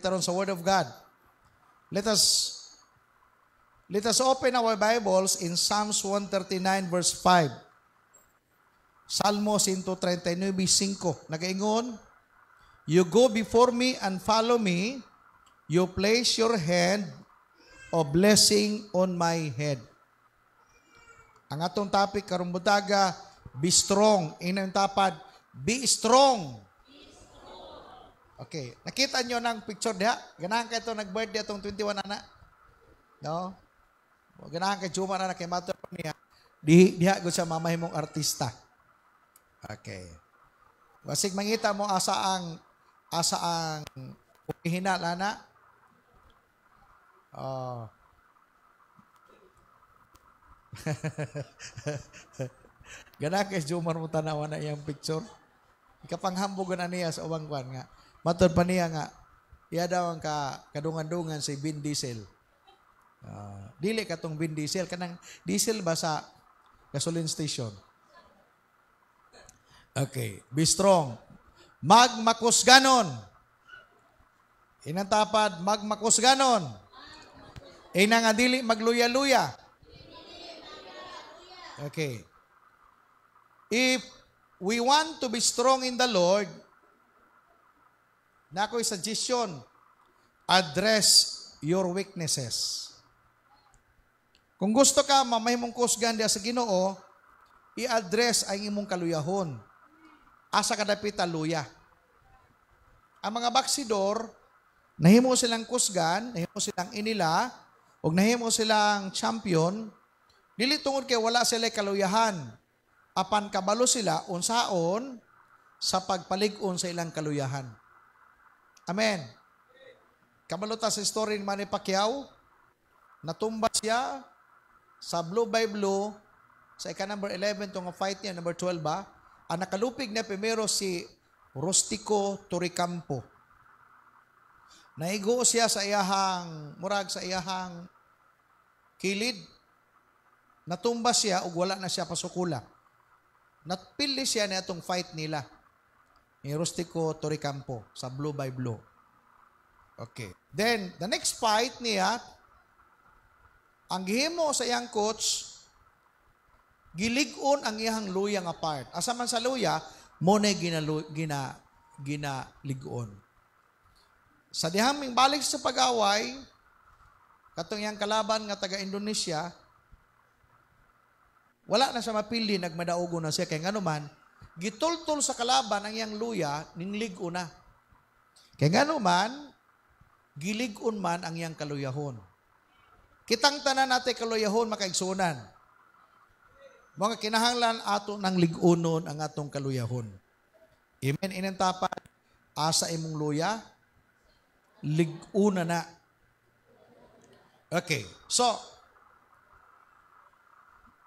taron sa Word of God. Let us open our Bibles in Psalms 139 verse 5. Salmo 139:5. Nagaingon, you go before me and follow me. You place your hand of blessing on my head. Ang atong topic karong butaga, be strong. Inang tapad, be strong. Okay. Nakita nyo ng picture diha? Ganahan ka ito nag-birthday itong 21 anak? No? Ganahan ka Juma na kay Mato niya. Diha ko siya mamahimong artista. Okay. Wasig mangita mo asa ang hinal ana. Oh. Ganahan kay Juma mo tanawan na iyang picture. Ikapanghambugan na niya sa ubang kwan nga. Matod pa niya nga, iya daw ang kadungan-dungan si Vin Diesel. Dili ka tong Vin Diesel. Kanang diesel ba sa gasoline station? Okay. Be strong. Magmakusganon. Inantapad, magmakusganon. Ina nga dili magluya-luya. Okay. If we want to be strong in the Lord, na ako'y suggestion, address your weaknesses. Kung gusto ka mamahimong kusgan diya sa Ginoo, i-address ang imong kaluyahon. Asa kadapita luya. Ang mga baksidor, nahimo silang kusgan, nahimo silang inila, o nahimo silang champion, dili tungod kay wala sila kaluyahan. Apan kabalo sila unsaon sa pagpalig-on sa ilang kaluyahan. Amen. Kabalo ta sa story ni Manny Pacquiao, natumba siya sa blue by blue sa number 11 tong fight niya, number 12 ba? Ang nakalupig na primero si Rustico Toricampo. Naigo siya sa iyahang murag sa iyahang kilid. Natumba siya ug wala na siya pasukula. Natpili siya na itong fight nila ni Rustico Toricampo sa blue by blue. Okay. Then, the next fight niya, ang gihimo sa iyang coach, gilig-on ang iyang luya nga part. Asa man sa luya, mo na ginalig-on. Sa dihaming balik sa pag-away, katong iyang kalaban nga taga-Indonesia, wala na siya mapili, nagmadaugo na siya. Kaya nga naman, gitultol sa kalaban ang iyang luya, ninglig-o na. Kaya nga naman, gilig-on man ang iyang kaluyahon. Kitang tanan natin kaluyahon makaigsunan. Mga kinahanglan ato ng lig-unon ang atong kaluyahon. Amen. Inantapan, asa imong luya, lig-una na. Okay. So,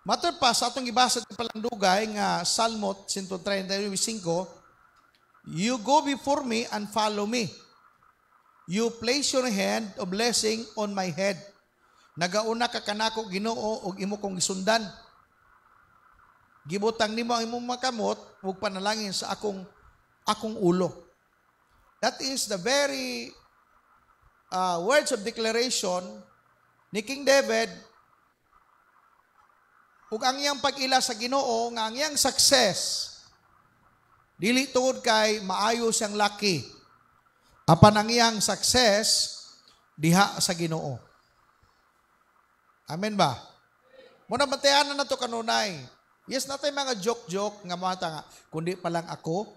matod pa sa atong ibasa ng palandugay nga Salmo 139:5, you go before me and follow me. You place your hand of blessing on my head. Nagauna ka kanako Ginoo og imo kong gisundan. Gibutang nimo ang imong makamot ug panalangin sa akong ulo. That is the very words of declaration ni King David. Ug ang iyang pag-ila sa Ginoo nga ang iyang success dili tungod kay maayo siyang laki. Apan ang iyang success diha sa Ginoo. Amen ba? Muna bantayan na to kanunay. Yes, natay mga joke-joke nga mata nga kundi pa lang ako.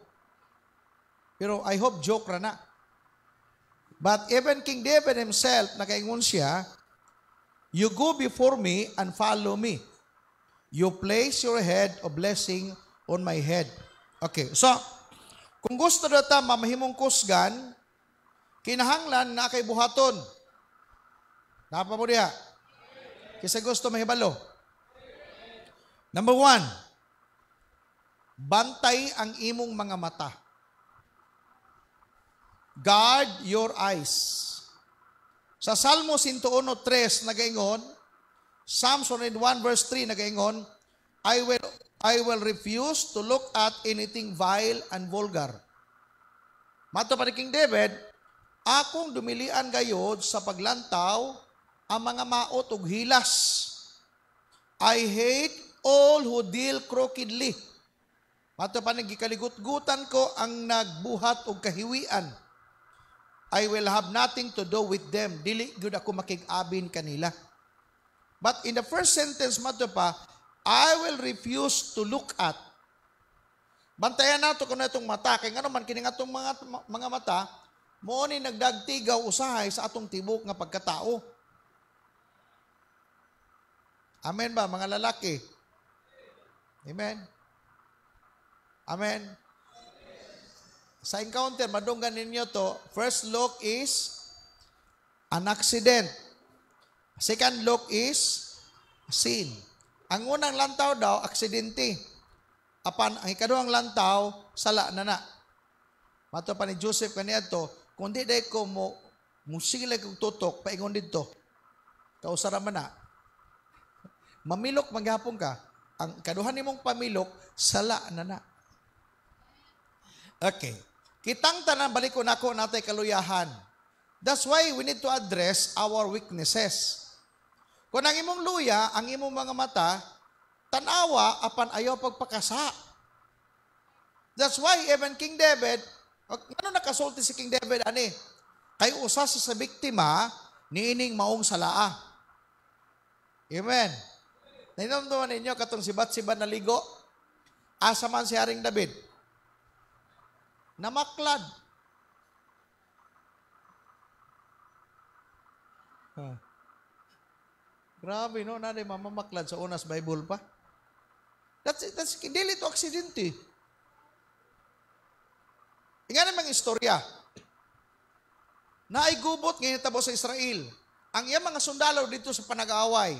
Pero I hope joke ra na. But even King David himself nakaingon siya, you go before me and follow me. You place your head of blessing on my head. Okay, so, kung gusto data mamahimong kusgan, kinahanglan na kay buhaton. Napa mo diha? Kasi gusto mahibalo. Number 1, bantay ang imong mga mata. Guard your eyes. Sa Salmo 101:3 nagaingon, Psalms 101 verse 3 nagaingon, I will refuse to look at anything vile and vulgar. Mato pa ni King David, akong dumilian gayod sa paglantaw ang mga maot ug hilas. I hate all who deal crookedly. Mato pa gikaligut-gutan ko ang nagbuhat og kahiwian. I will have nothing to do with them. Dili gyud ako makig-abin kanila. But in the first sentence mato pa, I will refuse to look at. Bantayan nato kuno itong mata kay ngano man kini atong mga mata mo ni nagdagtigaw usahay sa atong tibok nga pagkatao. Amen ba mga lalaki? Amen. Amen. Sa encounter, madunggan ninyo to, first look is an accident. Second look is sin. Ang unang lantaw daw, aksidente. Apan, ang ikaduhang lantaw, sala na na. Mato pa ni Joseph kaniya to, kung di day ko musigilay kong tutok, paingon dito. Kausara man na. Mamilok, maghapon ka. Ang ikaduhan ni mong pamilok, sala na na. Okay. Kitang tanan balik ko nako natay kaluyahan. That's why we need to address our weaknesses. Kung ang imong luya, ang imong mga mata, tanawa apan ayaw pagpakasa. That's why even King David, ano nakasulti si King David ani? Kay usa sa biktima niining maong salaa. Amen. Nainamdaman ninyo katong si Bathsheba naligo. Asa man si Haring David? Namaklad. Grabe, no? Nanay mamamaklad sa unas Bible pa. That's dili to aksidente. Ingana mang istorya. Naigubot ngayon tabo sa Israel. Ang iyang mga sundalo dito sa panag-aaway.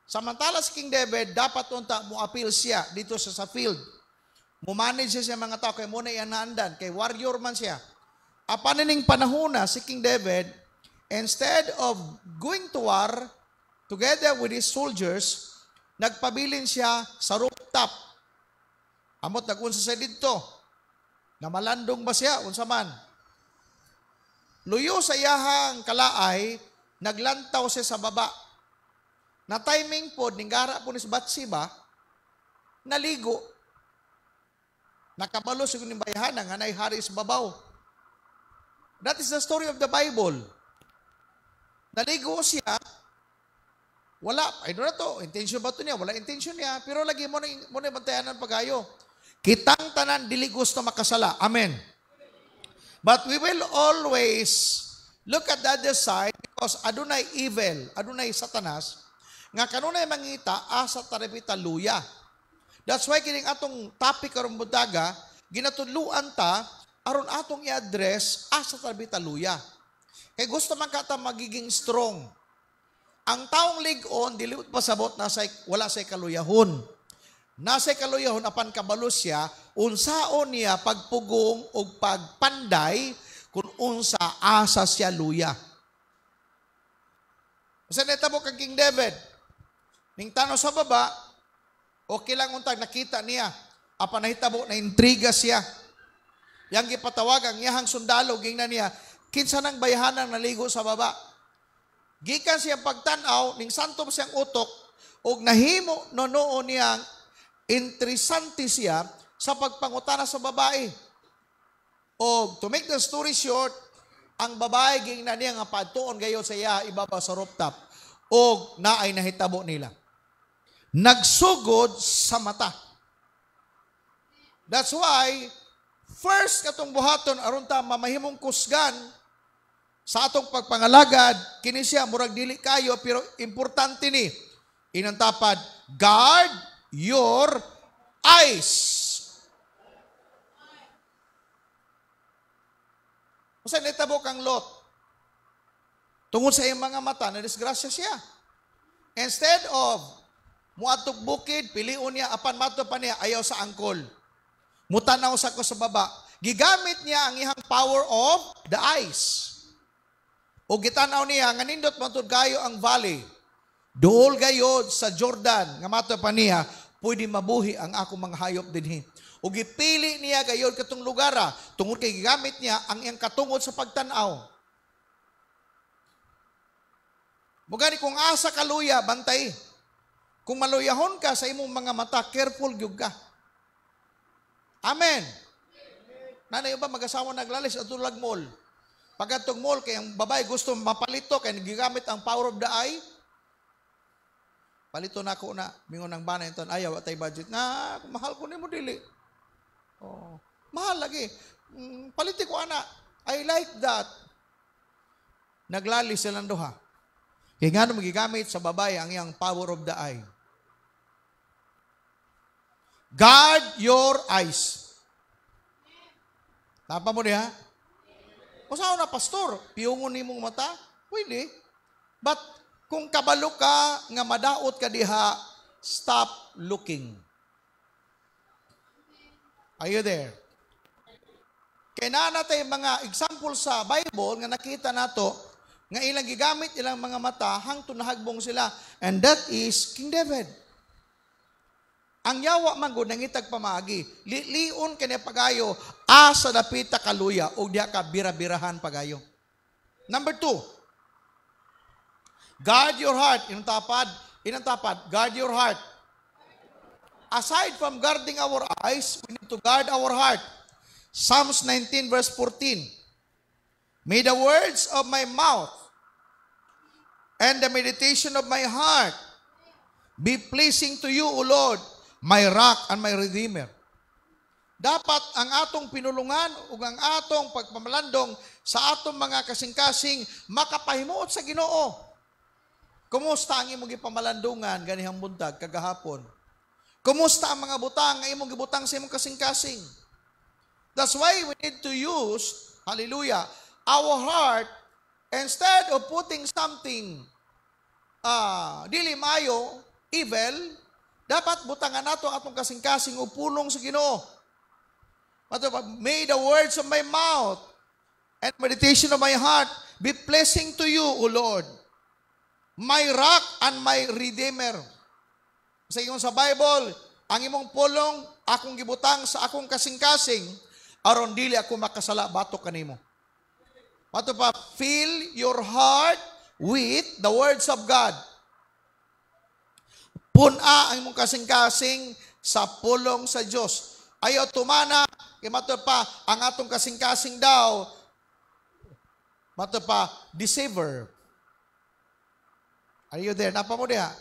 Samantala si King David, dapat unta mo-appeal siya dito sa field. Mumanage siya mga tao, kay muna iyan naandan, kay warrior man siya. Apanining panahon na si King David, instead of going to war, together with his soldiers, nagpabilin siya sa rooftop. Amot nag-unsa siya dito. Namalandong ba siya? Unsa man. Luyo sa iyahang kalaay, naglantaw siya sa baba. Na timing po, ninggara po ni Bathsheba, naligo. Nakabalo siguro ng bayahan nga nay hari sa babaw. That is the story of the Bible. Naligo siya, wala, I don't know to, intention ba ito niya? Wala intention niya, pero lagi mo na bantayanan pagayo. Kitang tanan, dili gusto makasala. Amen. But we will always look at the other side because adunay evil, adunay satanas, nga kanunay mangita, asa tarepita luya. That's why kining atong topic karong buntaga, ginatudluan ta aron atong i-address asa tarepita luya. Kay gusto man kata magiging strong. Ang taong lig-on dili pasabot na wala say kaluyahon. Nasa kaluyahon apan kabalo siya unsaon niya pagpugong o pagpanday kung unsa asa siya luya. Sa netabo kang King David, ning tanaw sa baba, okay lang untag nakita niya, apan nahitabo na intriga siya. Yang gipatawag ang iyahang sundalo, gingnan niya, kinsa nang bayahanang naligo sa baba. Gikan siyang pagtanaw, ning santom siyang utok, og nahimo noon niyang interesante siya sa pagpangutana sa babae. Og to make the story short, ang babae gingnan niya nga padtuon gayon sa iya ibabaw sa rooftop. Og naay nahitabo nila. Nagsugod sa mata. That's why, first katong buhaton, aron ta mamahimong kusgan sa atong pagpangalagad, kini siya, murag dili kayo, pero importante ni, inantapad, guard your eyes. Kasi netabo kang Lot. Tungod sa iyang mga mata, na-disgrasya siya. Instead of muatok bukid, piliun niya, apan mato pa niya, ayaw sa angkol. Mutanaw sa ko sa baba. Gigamit niya ang ihang power of the eyes. O gitanaw niya, nga nindot matud gayo ang valley. Duol gayod sa Jordan, nga mato pa niya, pwede mabuhi ang akong mga hayop dinhi. O gipili niya gayod katong lugara, tungod kay gigamit niya ang iyang katungod sa pagtanaw. Mugani kung asa ka luya, bantay. Kung maluyahon ka sa imong mga mata, careful gyud ka. Amen. Nanay ba mag-asawa naglalis at tulag mall? Pagkatong mall, kay ang babae gusto mapalito, kaya nagigamit ang power of the eye, palito na ako na, mingon ng banay ito, ayaw, atay budget, na, mahal ko ni mo dili. Oh, mahal lagi. Paliti ko ana, I like that. Naglalis silang duha. Kaya nga nung magigamit sa babae ang iyang power of the eye. Guard your eyes. Tapa mo niya? O saan na, pastor? Piyungon ni mong mata? Pwede. But, kung kabalo ka, nga madaot ka diha, stop looking. Are you there? Kaya na natin mga example sa Bible, nga nakita nato, nga ilang gigamit ilang mga mata, hangtod nahagbong sila. And that is King David. Ang yawa man gud nangitag pamagi, liun kanya pagayo, asa dapita kaluya, o diya ka bira-birahan pagayo. Number 2, guard your heart. Inang tapad, guard your heart. Aside from guarding our eyes, we need to guard our heart. Psalms 19 verse 14. May the words of my mouth and the meditation of my heart be pleasing to you, O Lord, my rock and my redeemer. Dapat ang atong pinulungan ug ang atong pagpamalandong sa atong mga kasing-kasing makapahimuot sa Ginoo. Kumusta ang imong gipamalandungan ganihang buntag kagahapon? Kumusta ang mga butang nga imong gibutang sa imong kasing-kasing? That's why we need to use, hallelujah, our heart instead of putting something dili maayo, evil. Dapat butangan nato atong kasing-kasing o pulong sa Ginoo. May the words of my mouth and meditation of my heart be pleasing to you, O Lord, my rock and my redeemer. Sa ingon sa Bible, ang imong pulong, akong gibutang sa akong kasing-kasing, aron dili ako makasala batok kanimo. Fill your heart with the words of God. Puna ang imong kasing-kasing sa pulong sa Diyos. Ayaw tumana, kay ang atong kasing-kasing daw, deceiver. Are you there? Napa mo diha?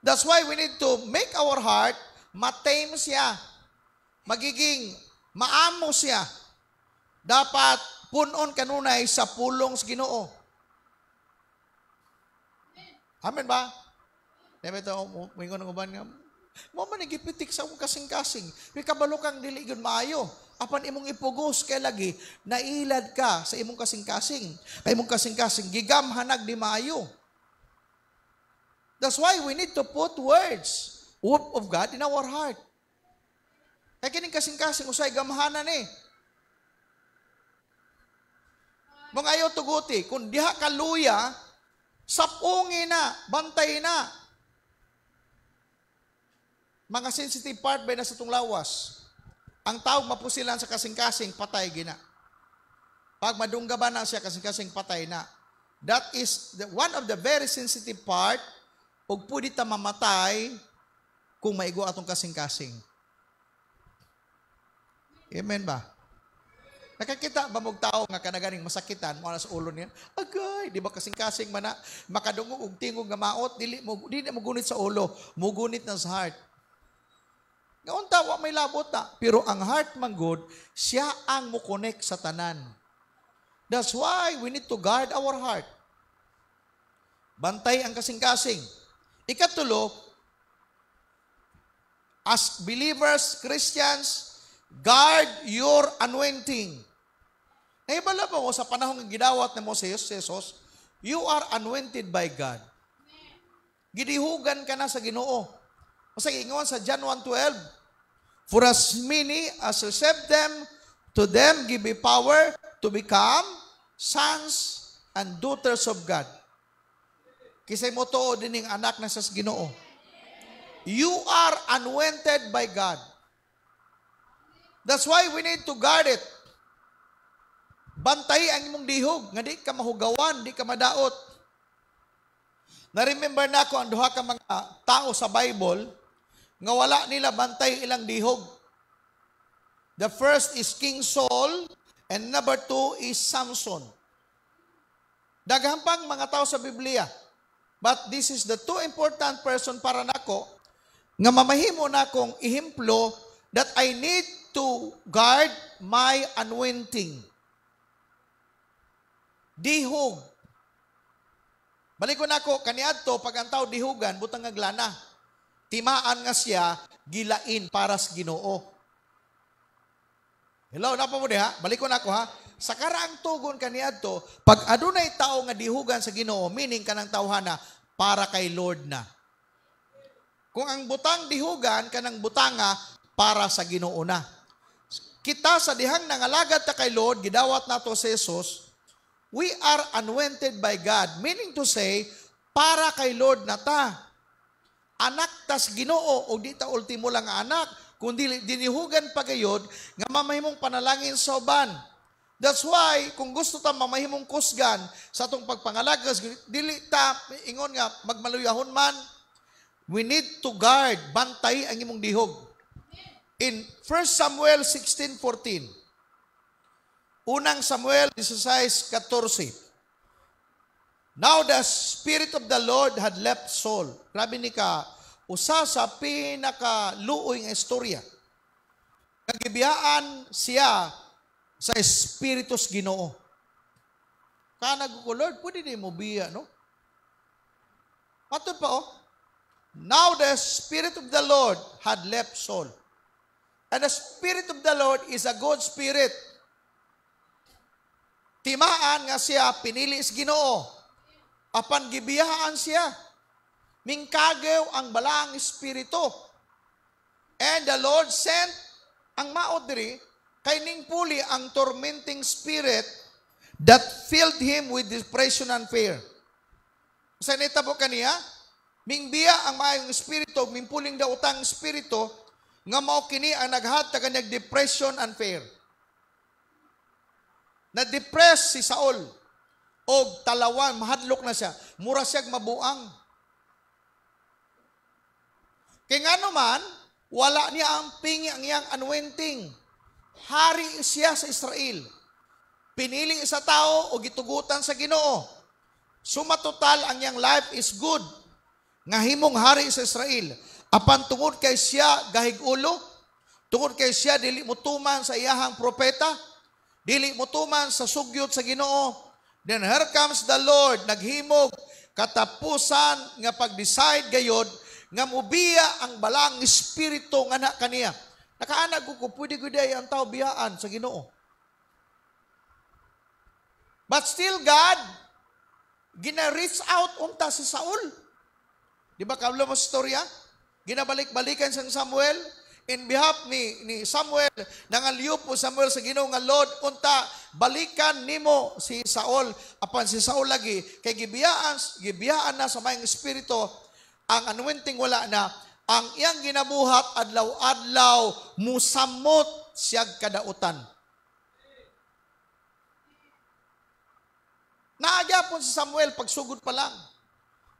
That's why we need to make our heart matame siya. Magiging maamo siya. Dapat punon kanunay sa pulong sa Ginoo. Amen ba? Debe ito, mingon ng uban nga, mo man nagipitik sa akong kasing-kasing. May kabalo kang dili yun maayo. Apan imong ipugos kay lagi, nailad ka sa imong kasing-kasing. Kay imong kasing-kasing, gigamhanag di maayo. That's why we need to put words of God in our heart. Kaya kining kasing-kasing, usay gamhanan eh. Mga ayaw tuguti, kung diha kaluya, sapungin na, bantay na. Mga sensitive part ba na sa itong lawas? Ang tawag mapusilan sa kasing-kasing, patay gina. Pag madungga ba na siya, kasing-kasing patay na. That is one of the very sensitive part, ug pwede ta mamatay kung maigo atong kasing-kasing. Amen ba? Nakakita ba mong tao nga kanaganing masakitan mo sa ulo niya? Agay, di ba kasing-kasing man na makadungog ug tingog nga maot, dili mo gunit sa ulo, mo gunit na sa heart. Ngayon tawa may labot na. Pero ang heart man good, siya ang mo-connect sa tanan. That's why we need to guard our heart. Bantay ang kasing-kasing. Ikatulo, as believers, Christians, guard your anointing. Naibala ba mo sa panahon ng gidawat ni Moses, Jesus, you are anointed by God. Gidihugan ka na sa Ginoo. Kasi ingon sa John 1:12, for as many as received them, to them give me power to become sons and daughters of God. Kisay mo to dining anak na sa Ginoo. You are anointed by God. That's why we need to guard it. Bantay ang imong dihog, nga di ka mahugawan, di ka madaot. Na-remember na ako ang duha ka mga tao sa Bible nga wala nila bantay ilang dihog. The first is King Saul and number 2 is Samson. Daghang pang mga tao sa Biblia. But this is the two important person para nako nga mamahimo na akong ihimplo that I need to guard my anointing. Dihog. Balik ko na ako, kaniadto, pag ang tao dihugan, butang aglana. Timaan nga siya, gilain para sa Ginoo. Hello, napa mo ha? Balik ko na ako ha. Sa karaang tugon kaniadto, pag adunay tao nga dihugan sa Ginoo, meaning kanang tawhana para kay Lord na. Kung ang butang dihugan kanang butanga para sa Ginoo na. Kita sa dihang nangalagad ta kay Lord, gidawat nato si Jesus, we are anointed by God, meaning to say, para kay Lord na ta. Anak tas Ginoo o di ta ultimo lang anak, kundi dinihugan pagayod nga mamahimong panalangin sa uban. That's why, kung gusto ta mamahimong kusgan sa atong pagpangalagas, dili ta, ingon nga, magmaluyahon man, we need to guard, bantay ang imong dihog. In 1 Samuel 16:14, unang Samuel 16:14, now the Spirit of the Lord had left Saul. Grabe ni ka, usa sa pinakaluoy nga istorya. Nagibiyaan siya sa Espiritus Ginoo. Kanag ko, Lord, pwede din mo biya, no? Matod pa, now the Spirit of the Lord had left Saul. And the Spirit of the Lord is a good spirit. Timaan nga siya, pinili sa Ginoo. Apan gibiyahaan siya. Mingkagaw ang balang Espiritu. And the Lord sent ang maodri, kay ning puli ang tormenting spirit that filled him with depression and fear. Sa netabo kaniya, mingbiya ang maayong espiritu, mingpuling daw utang espiritu, nga mao kini ang naghatag kanyang depression and fear. Na-depress si Saul, o talawan, mahadlok na siya, mura siyag mabuang. Kaya nga naman, wala niya ang pingi ang iyang anointing. Hari siya sa Israel. Pinili sa tao o gitugutan sa Ginoo. Sumatotal ang iyang life is good. Nga himong hari sa Israel. Apan tungod kay siya gahig-ulo, tungod kay siya dili mutuman sa iyahang propeta, dili mutuman sa sugyot sa Ginoo. Then here comes the Lord, naghimog katapusan nga pag-decide gayod nga mubiya ang balang espiritu nga na kaniya. Nakaanag ko, pwede ko day ang tao biyaan sa Ginoo. But still God, gina-reach out unta si Saul. Di ba kablo mo storya? Ginabalik-balikan sa Samuel. In behalf ni Samuel, nangalyo po Samuel sa Ginoo nga Lord, unta, balikan nimo si Saul. Apan si Saul lagi, kay gibiyaan na sa mayang espiritu, ang anointing wala na, ang iyang ginabuhat adlaw-adlaw musamot siyag kadautan. Naagya po si Samuel pagsugod pa lang.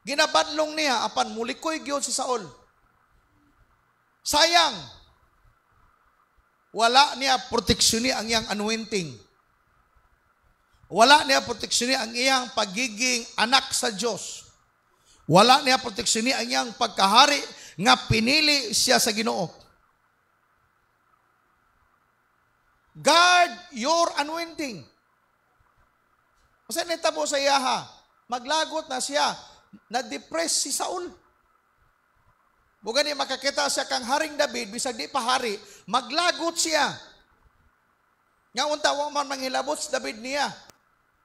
Ginabadlong niya apan mulikoy gyud si Saul. Sayang. Wala niya proteksyon ang iyang anointing. Wala niya proteksyon ang iyang pagiging anak sa Diyos. Wala niya proteksyon ang iyang pagkahari nga pinili siya sa Ginoo. Guard your anointing. Kasi netabo sa iyaha, maglagot na siya, na-depress si Saul. Bugan niya makakita siya kang Haring David, bisag di pa hari, maglagot siya. Nga unta, wa man manghilabot si David niya.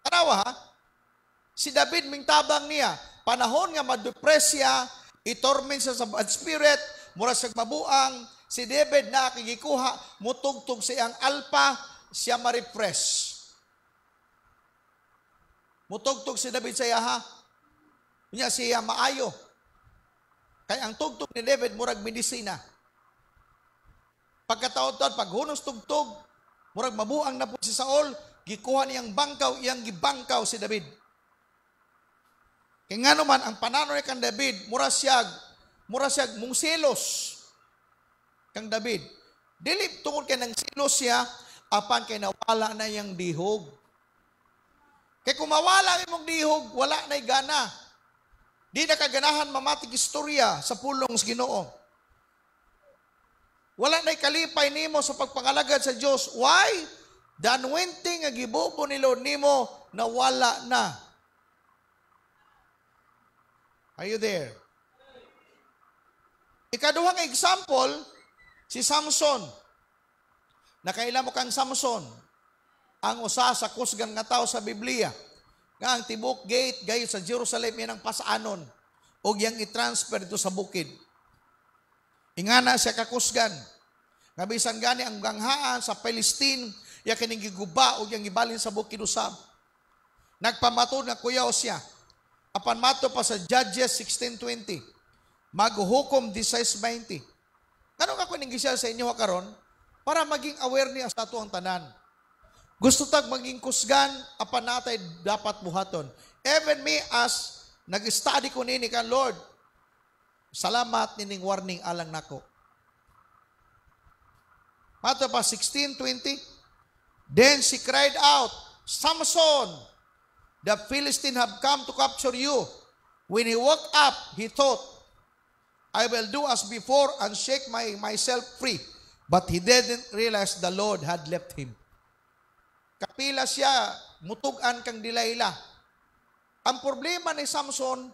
Tarawa ha, si David mingtabang niya, panahon nga ma-depress siya, itorment siya sa bad spirit, mura siya mabuang, si David na kigikuha, mutugtog siyang alpa, siya ma-refresh. Mutugtog si David sa yaha, niya siya maayo. Kaya ang tugtog ni David, murag medisina. Pagkataon-taon, paghunos tugtog, murag mabuang na po si Saul, gikuha niyang bangkaw, iyang gibangkaw si David. Kaya nga naman, ang panano ni kang David, mura siyag mong silos kang David. Dili tungkol kay ng silos siya, apan kay nawala na yung dihog. Kaya kung mawala imong dihog, wala na'y gana. Di na kaganahan mamatig istorya sa pulong sa Ginoo. Wala na'y kalipay nimo sa pagpangalagad sa Diyos. Why? The anointing nga gibubo ni Lord nimo, nawala na. Are you there? Ikaduhang example, si Samson. Nakaila mo kang Samson, ang usa sa kusgan nga tao sa Biblia, nga ang tibok gate gayo sa Jerusalem yan ang pasaanon, o yang i-transfer dito sa bukid. Ingana siya kakusgan, nga bisan gani ang ganghaan sa Palestine, ya kining giguba o yang ibalin sa bukid usab. Nagpamatod nga kuyaw siya, apan mato pa sa Judges 16:20, maghuhukom 16:20. Ganun ako ningisya sa inyo karon para maging aware niya sa ato ang tanan. Gusto tag maging kusgan, apan natay dapat buhaton. Even me as nag-study ko nini kan Lord, salamat nining warning alang nako. Mato pa 16:20, then she cried out, Samson, the Philistines have come to capture you. When he woke up, he thought, I will do as before and shake myself free. But he didn't realize the Lord had left him. Kapila siya, mutugan kang Delilah. Ang problema ni Samson,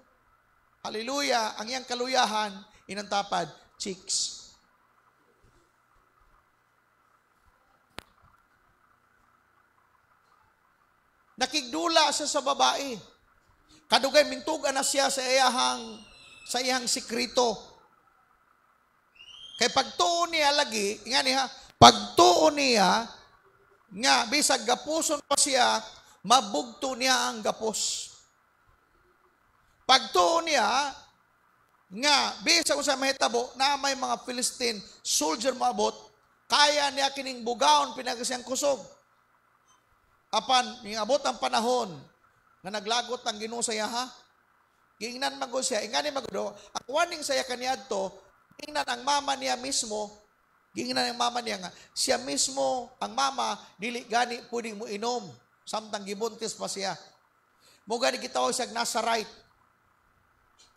hallelujah, ang iyang kaluyahan, inantapad, chicks. Nakigdula siya sa babae. Kadugay mintugan na siya sa iyang sikrito. Kay pagtuon niya lagi, nga niya, pagtuon niya, nga bisag gapuson pa siya, mabugto niya ang gapos. Pagtuon niya, nga bisag sa mahitabo, na may mga Philistine soldier maabot, kaya niya kining bugaon pinagasiyang kusog. Apan, abot ang panahon, na naglagot ang Ginoo sa iya, ha? Gingnan mago siya, ingani mago, ang warning saya kaniadto, gingnan ang mama niya mismo, gingnan ang mama niya nga, siya mismo, ang mama, dili gani pwedeng mo inom, samtang gibuntis pa siya. Mo gani gitawag siya Nazarite.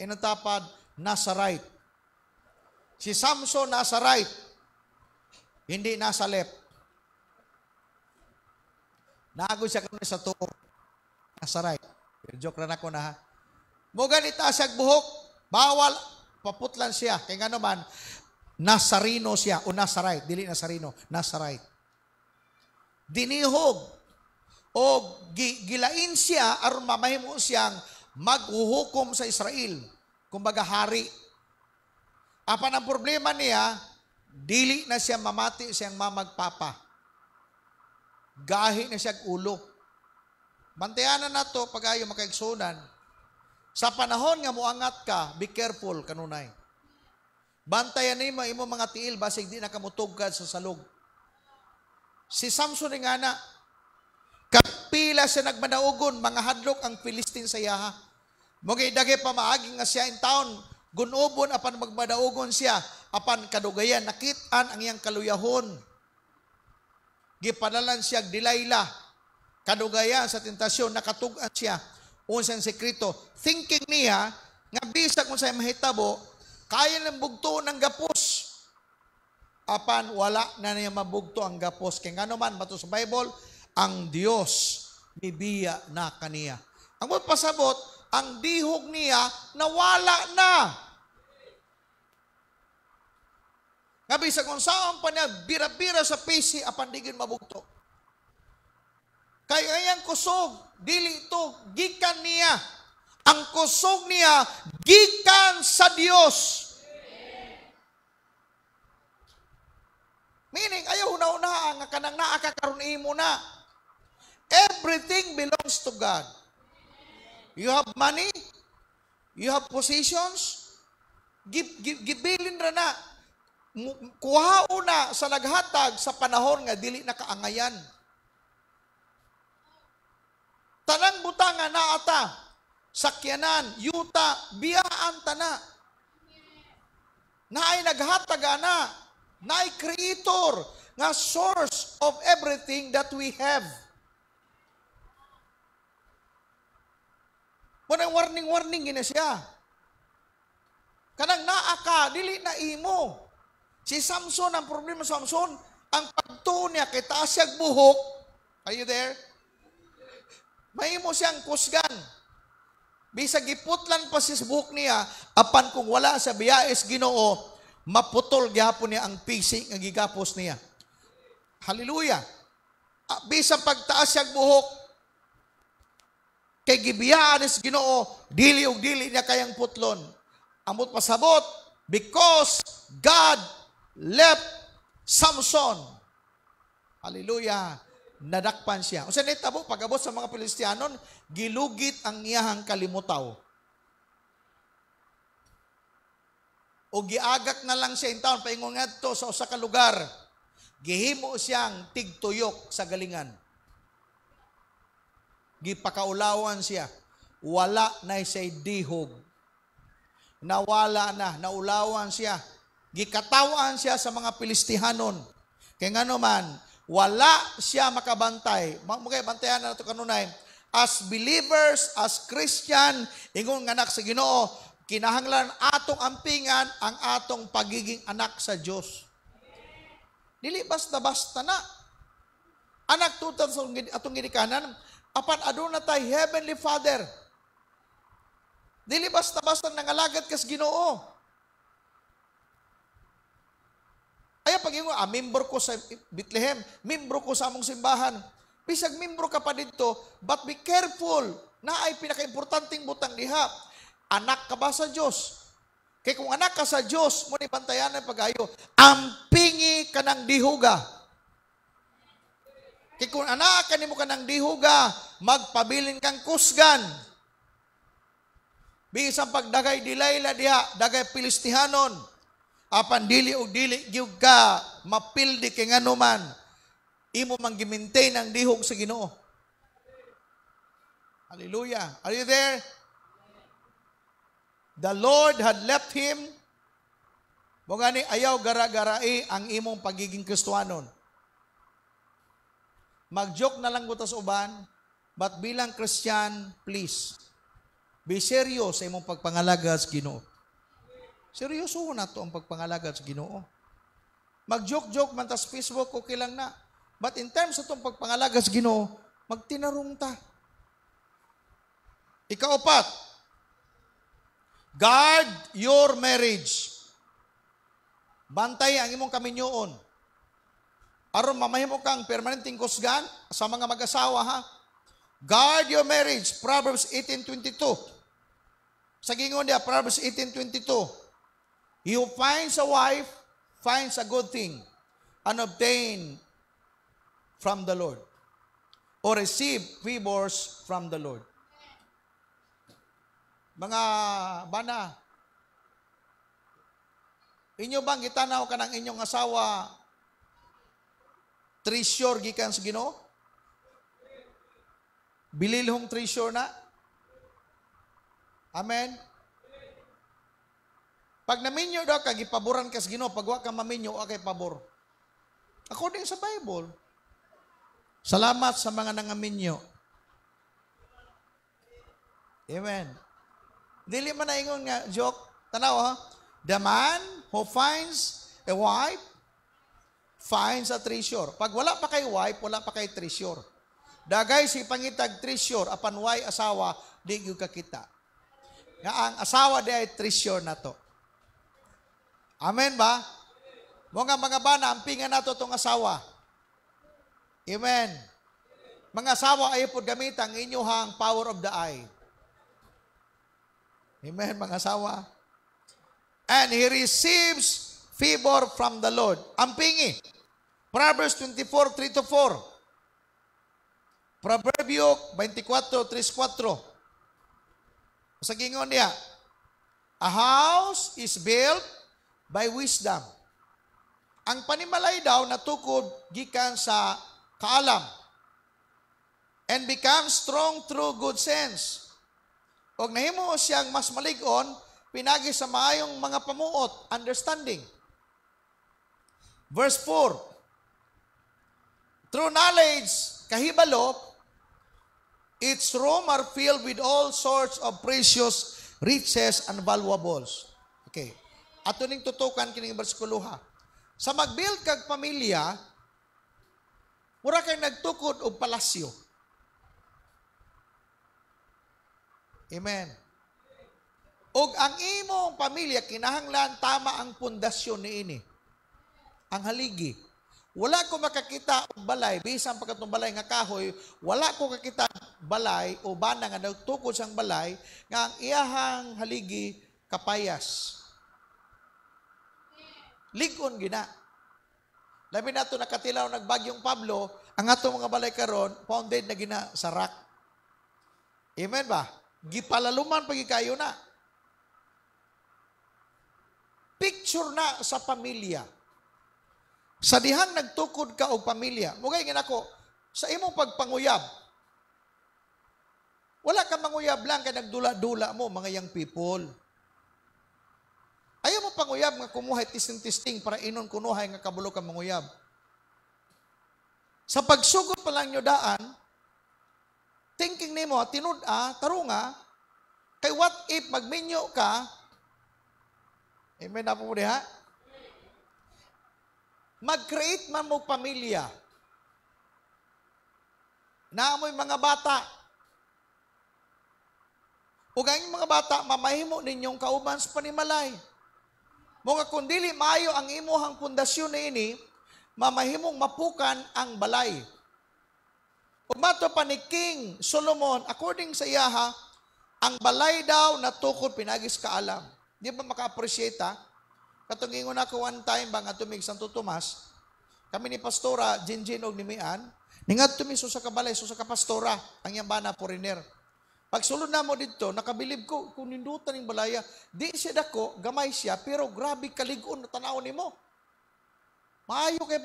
Inatapad, Nazarite. Si Samson, Nazarite. Hindi nasa left. Naagod siya kami sa tuo. Nazarite. Joke na ako na, ha. Mo ganita siya buhok, bawal, paputlan siya. Kaya nga naman, Nazarino siya, o Nazarite, dili Nazarino, Nazarite. Dinihog, o gilain siya, aron mamahimo siyang maghuhukom sa Israel, kumbaga hari. Apan ang problema niya, dili na siya mamati siyang mamagpapa. Gahi na siya ulo. Bantayanan na to pag ayaw makaigsunan. Sa panahon nga muangat ka, be careful kanunay. Bantayan nimo imo mga tiil basig di nakamutugkad sa salog. Si Samson nga na, kapila siya nagmanaugon, mga hadlok ang Philistine sa yaha. Mugay dagay pa maaging nga siya in town, gunubon apan magmadaugon siya, apan kadugayan, nakitaan ang iyang kaluyahon. Gipadalan siya Delilah, kadugayan sa tentasyon, nakatugan siya, unsang sekreto. Thinking niya, nga bisag mo sa mahitabo, kaya ng bugto ng gapos. Apan, wala na niya mabugto ang gapos. Kaya nga naman, bato sa Bible, ang Diyos bibiya na kaniya. Ang pasabot, ang dihog niya, nawala na. Nga bisag kung saan pa niya, bira-bira sa PC, apan digin mabugto. Kaya ayang kusog, dili ito, gikan niya. Ang kusog niya, gikan sa Diyos. Meaning, ayaw una-una, nga kanang naakakaroon imo na. Everything belongs to God. You have money, you have positions, gibilin ra na. Kuhao na sa naghatag sa panahon nga dili na kaangayan. Tanang butangan na ata. sakyanan, yuta, biyaan tana. Naay naghatag na, naay creator, nga source of everything that we have. Munang warning gina siya. Kanang naa ka, dili na imo. Si Samson, ang problema sa Samson, ang pagtuon niya kay taas siyang buhok. Are you there? Mahimo siyang kusgan. Bisag giputlan pa si buhok niya, apan kung wala sa biyais Ginoo, maputol gyapon niya ang pisik nga gigapos niya. Hallelujah. Bisag pagtaas siyang buhok, kay gibiyaan is Ginoo, dili ug dili niya kayang putlon. Amot pasabot, because God left Samson. Hallelujah. Nadakpan siya. Usa ni tabo pagabot sa mga Filistiyanon, gilugit ang iyahang kalimutaw. O giagak na lang siya in town, paingon ngadto sa usa ka lugar. Gihimo siyang tigtuyok sa galingan. Gipakaulawan siya. Wala na siya dihog. Nawala na, naulawan siya. Gikatawan siya sa mga Filistihanon. Kaya nga naman, wala siya makabantay. Magkaya bantayan na ito kanunay. As believers, as Christian, ingon nga anak sa Ginoo, kinahanglan atong ampingan ang atong pagiging anak sa Diyos. Dili basta-basta na. Anak tutan sa atong ginikanan, apan aduna tay Heavenly Father. Dili basta-basta nangalagad kas Ginoo. Ay pag-ingon, membro ko sa Bethlehem, membro ko sa among simbahan. Bisag membro ka pa dito, but be careful. Na ay pinaka-importanting butang diha. Anak ka ba sa Diyos? Kaya kung anak ka sa Diyos, mo ni bantayan ng pag-ayo, ampingi ka ng dihuga. Kaya kung anak ka nimo ka ng dihuga, magpabilin kang kusgan. Bisang pagdagay Dilayla diha, dagay Filistihanon, apan dili o dili gyud ka mapildi kay nganuman, imo man gi-maintain ang dihog sa Ginoo. Hallelujah. Are you there? The Lord had left him. Mga ni ayaw gara-garai ang imong pagiging Kristiyanon. Mag-joke na lang gutas uban, but bilang Christian, please, be serious sa imong pagpangalaga sa Ginoo. Seryoso na to ang pagpangalaga sa Ginoo. Mag-joke-joke man tas Facebook, okay lang na. But in terms sa itong pagpangalaga sa Ginoo, magtinarong ta. Ikaapat, guard your marriage. Bantay ang imong kaminyoon. Aron mamahimo kang permanenteng kusgan sa mga mag-asawa, ha? Guard your marriage. Proverbs 18:22. Sa gingon niya, Proverbs 18:22. He who finds a wife finds a good thing and obtain from the Lord, or receive favors from the Lord. Mga bana, inyo bang gitanaw ka ng inyong asawa treasure gikan sa Ginoo? Bililhong treasure na? Amen? Pag naminyo daw ka, gipaboran ka sa Ginoo, pag wa ka maminyo, okay pabor. According sa Bible. Salamat sa mga nangaminyo. Amen. Dili man na ingon nga, joke, tanaw ha, the man who finds a wife, finds a treasure. Pag wala pa kay wife, wala pa kay treasure. Dagay si pangitag treasure, apan way asawa, di gyud kakita. Nga ang asawa di ay treasure na to. Amen ba? Mga bana, ampingan nato itong asawa. Amen. Mga asawa, ayaw po gamit ang inyong power of the eye. Amen, mga asawa. And he receives favor from the Lord. Ampingi. Proverbs 24:3-4. Proverbio 24:3-4. Sa gingon niya, a house is built by wisdom. Ang panimalay daw natukod gikan sa kaalam and become strong through good sense. O nahimo siyang mas malig-on, pinagi sa maayong mga pamuot, understanding. Verse 4, through knowledge, kahibalo, its room are filled with all sorts of precious riches and valuables. Okay. Ato ning tutukan kining bersikulo ha. Sa magbuild kag pamilya, mura kay nagtukod og palasyo. Amen. Og ang imong pamilya kinahanglan tama ang pundasyon niini. Ang haligi. Wala ko makakita og balay bisan pagkatong balay nga kahoy, wala ko kakita balay o bana nga nagtukod sang balay nga ang iyahang haligi kapayas. Ligon gina. Labi na ito nakatilaw nagbagyong Pablo, ang atong mga balay karon founded na gina sa rock. Amen ba? Gipalaluman pagi kayo na. Picture na sa pamilya. Sa dihang nagtukod ka og pamilya, mugay ginako sa imong pagpanguyab. Wala ka manguyab lang kay nagdula-dula mo mga young people. Ayaw mo panguyab nga kumuhay tisting-tisting para inon kunuhay nga kabulo ka manguyab. Sa pagsugod pa lang nyo daan, thinking nimo tinud-a, tarunga, kay what if magminyo ka, amen na po diha? Mag-create man mo pamilya. Naamoy mga bata. Ug ang mga bata, mamahimo ninyong kauban sa panimalay. Mga kundili maayo ang imuhang pundasyon na ini, mamahimong mapukan ang balay. Ug mato pa ni King Solomon, according sa iyaha, ang balay daw natukod pinagis kaalam. Di ba maka-appreciate ha? Katungingon ako one time, bang atumig Santo Tomas, kami ni Pastora, Jinjin og ni Mian, ningat tumiso sa kabalay, so sa kapastora, ang yambana foreigner. Pag sulod na mo dito, nakabilib ko, kung nindutan ng balaya, di siya dako, gamay siya, pero grabe kaligon na tanaw ni mo. Maayo kay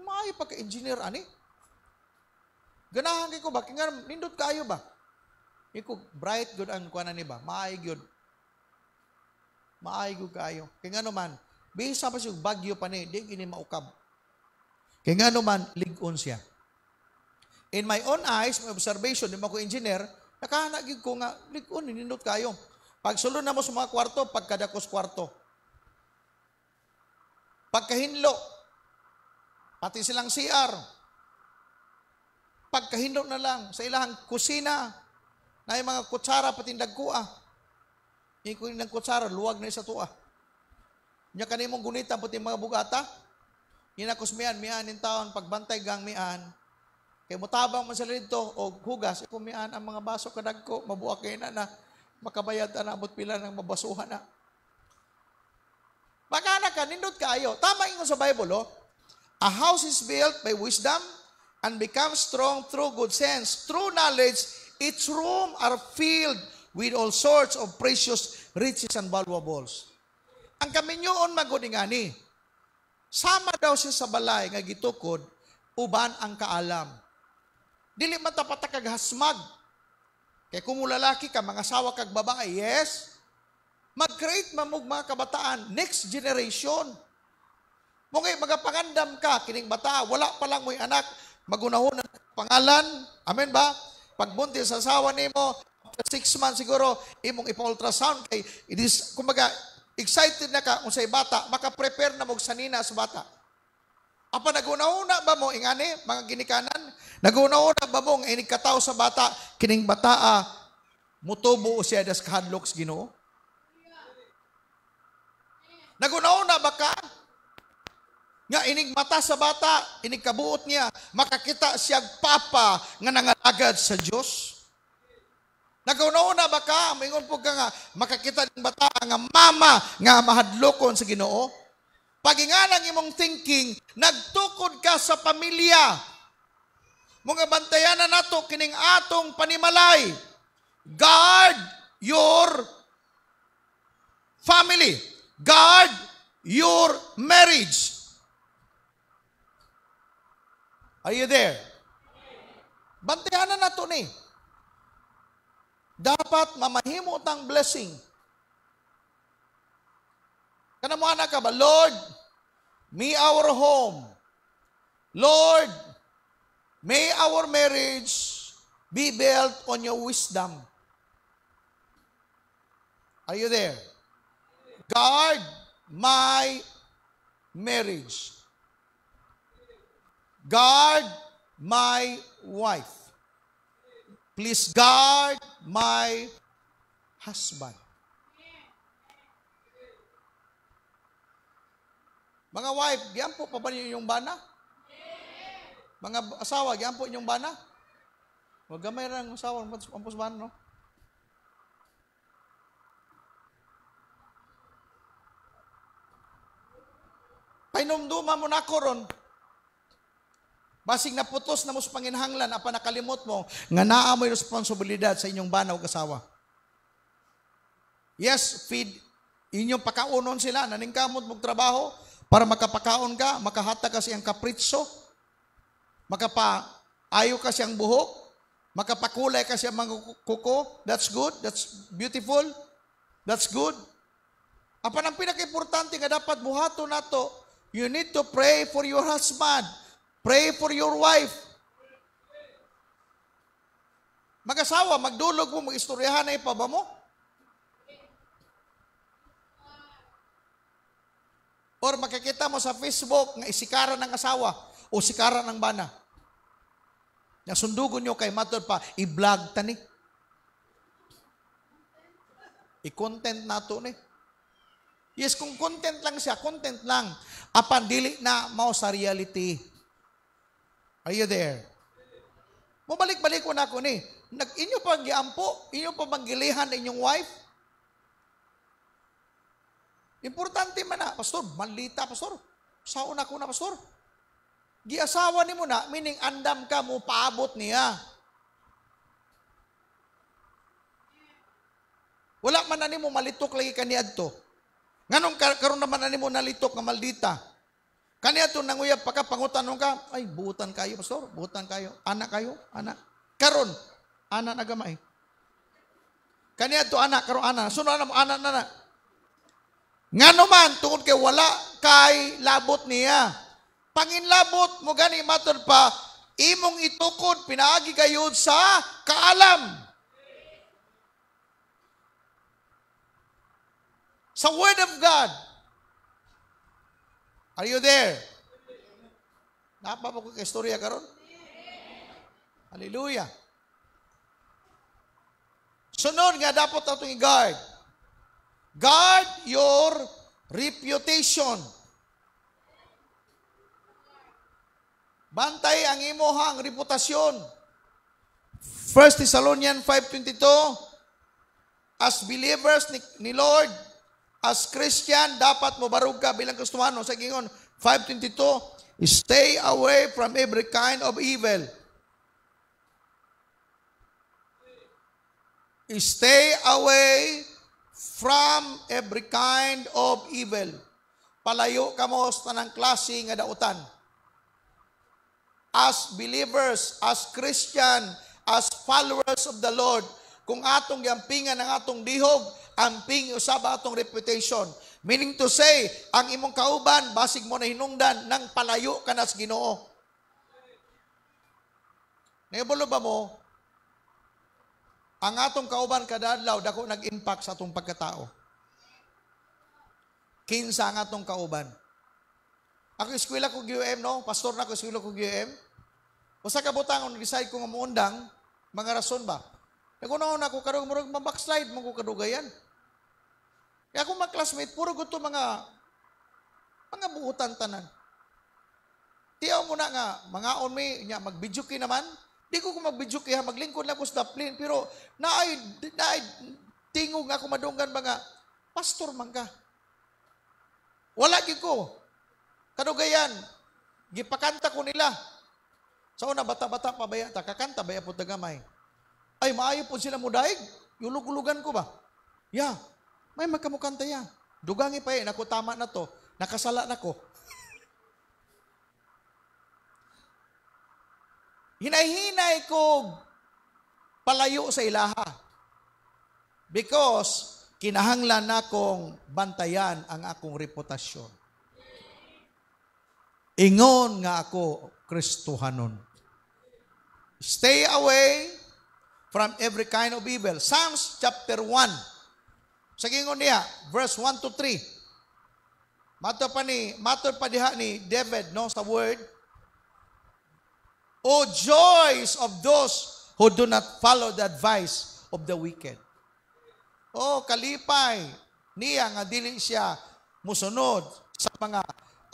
maayo pagka-engineer, ani? Ganahan kay ko ba? Kaya nindot kayo ba? Iko, bright good ang kuha na ni ba? Maayo good. Maayo good kayo. Kaya nga naman, bisa pa siya bagyo pa ni, di gini maukab. Kaya nga naman, ligon siya. In my own eyes, my observation, di mo ko engineer, nakahanagig ko nga, ligon, nindot kayo. Pag sulod na mo sa mga kwarto, pagkadakos kwarto. Pagkahinlo, pati silang CR, pagkahinlo na lang, sa ilang kusina, na yung mga kutsara, pati dagkua. Ikunin ng kutsara, luwag na sa tua. Nya kanimong gunitan, pati mga bugata, inakos mian in taon, pagbantay gang mian, kay mutabang man sila dito, o hugas, ikumian ang mga baso kadagko, mabuak kayo na makabayad na abot pila ng mabasuhan na. Magana ka, nindot kayo. Tama ingon sa Bible, oh. A house is built by wisdom and becomes strong through good sense. Through knowledge, its room are filled with all sorts of precious riches and valuables. Ang kaminyoon magudingani, sama daw siya sa balay nga gitukod, uban ang kaalam. Dili man tapat kag hasmag. Kay kung lalaki ka, mga asawa kag babae, yes, mag-create mamug mga kabataan, next generation. Mungay magapangandam ka, kining bata, wala pa lang mo'y anak, magunahon ang pangalan, amen ba? Pagbunti sa asawa nimo, 6 months siguro, imong ipa-ultrasound, kay, it is, kumbaga, excited na ka kung sa'y bata, maka-prepare na mong sanina sa bata. Apa naguna-una ba mo, ingani, mga ginikanan, naguna-una ba mo, inig kataw sa bata, kining bataa, mutubo siya das kahadloks Ginoo? Naguna-una ba ka? Nga inig mata sa bata, inig kabuot niya, makakita siyag papa nga nangalagad sa Diyos? Naguna-una ba ka? Mingon po ka nga, makakita ng bata nga mama nga mahadlokon sa Ginoo? Paginganang imong thinking, nagtukod ka sa pamilya. Mga bantayan na nato kining atong panimalay. Guard your family. Guard your marriage. Are you there? Bantayan na nato ni. dapat mamahimo tang blessing. Kana mo anak ka ba, Lord, may our home. Lord, may our marriage be built on your wisdom. Are you there? Guard my marriage. Guard my wife. Please guard my husband. Mga wife, giampo pa ba niyo yung bana? Mga asawa, giampo inyong bana? Huwag gamay lang asawa, ampos bana, no? Painumduma mo na ko ron. Basig na putos na mo sa panginhanglan, apa nakalimot mo, nga naa mo'y responsibilidad sa inyong bana o kasawa. Yes, feed, inyong pakaunon sila, naningkamot mong trabaho, para makapakaon ka, makahata ka siyang kapritso, makapaayo ka siyang buhok, makapakulay ka siyang mga kuko, that's good, that's beautiful, that's good. Apan ang pinaka-importante nga dapat buhato nato, you need to pray for your husband, pray for your wife. Mag-asawa, magdulog mo, mag-istoryahan na ipaba mo. Or makikita mo sa Facebook nga isikaran ng asawa o sikaran ng bana. Nasundugon nyo kay matod pa, i-vlog tani. I-content nato ni. Yes, kung content lang siya, content lang. Apan dili na mao sa reality. Are you there? Mabalik-balik ko na ako ni. Inyo pang giampo, inyo pa manggilihan na inyong wife. Importante man na, pastor, malita, pastor. Saon ako na, pastor. Giasawa ni mo na, meaning andam ka mo, paabot niya. Wala man na ni mo malitok lagi kaniyad to. Nganong karon naman na ni mo nalitok nga maldita. Kaniyad to nanguyab pagkapangutanong ka, ay, buutan kayo, pastor, buutan kayo. Anak kayo, anak. Karon, anak na gamay. Kaniyad to anak, karon anak. Sunod na mo, anak na. Nga naman, tungkol kay wala kay labot niya. Panginlabot mo gani matod pa, imong itukod, pinaagi kayo sa kaalam. Sa Word of God. Are you there? Napa po ko kay istorya karon? Hallelujah. Sunod nga dapat atong i-guard. Guard your reputation. Bantay ang imuhang reputasyon. 1 Thessalonians 5:22, as believers ni Lord, as Christian, dapat mo barug ka bilang Kristiyano. Sa gingon, 5:22, stay away from every kind of evil. Stay away from every kind of evil. Palayo ka mo sa tanang klase nga dautan. As believers, as Christian, as followers of the Lord, kung atong giampingan ang atong dihog, amping usab atong reputation. Meaning to say, ang imong kauban, basig mo na hinungdan, nang palayo ka na sa Ginoo. Naibalo ba mo? Ang atong kauban kada adlaw dako nag-impact sa atong pagkatao. Kinsa ang atong kauban. Ako eskwela ko GUM, no? Pastor na ko eskwela ko GUM. Usa ka butang on decide ko nga muundang, mga rason ba? Nagunaon ako karong murag ma-backslide mo ko kadugayan. Kaya akong mga classmate, puro gusto mga buutan tanan. Tiyaw mo na nga, mga on me, mag-video ki naman. Di ko mag-video kaya maglingkod lang ko sa daplin, pero naay tingog ako madunggan mga, pastor man ka. Wala gyud ko. Kadugayan, gipakanta ko nila. Sa una, bata-bata pa baya, kakanta baya po tagamay. Ay, maayo po sila mudaig. Yulug-ulugan ko ba? Yeah, may magkamukanta ya. Dugangi pa naku tama na to. Nakasala na ko. Hinay-hinay ko palayo sa ilaha. Because kinahanglan nakong bantayan ang akong reputasyon. Ingon nga ako Kristohanon. Stay away from every kind of evil. Psalms chapter 1. Sa gingon niya, verse 1 to 3. Mato pa diha ni David, no, sa word. O joys of those who do not follow the advice of the wicked. O kalipay niya nga dili siya musunod sa mga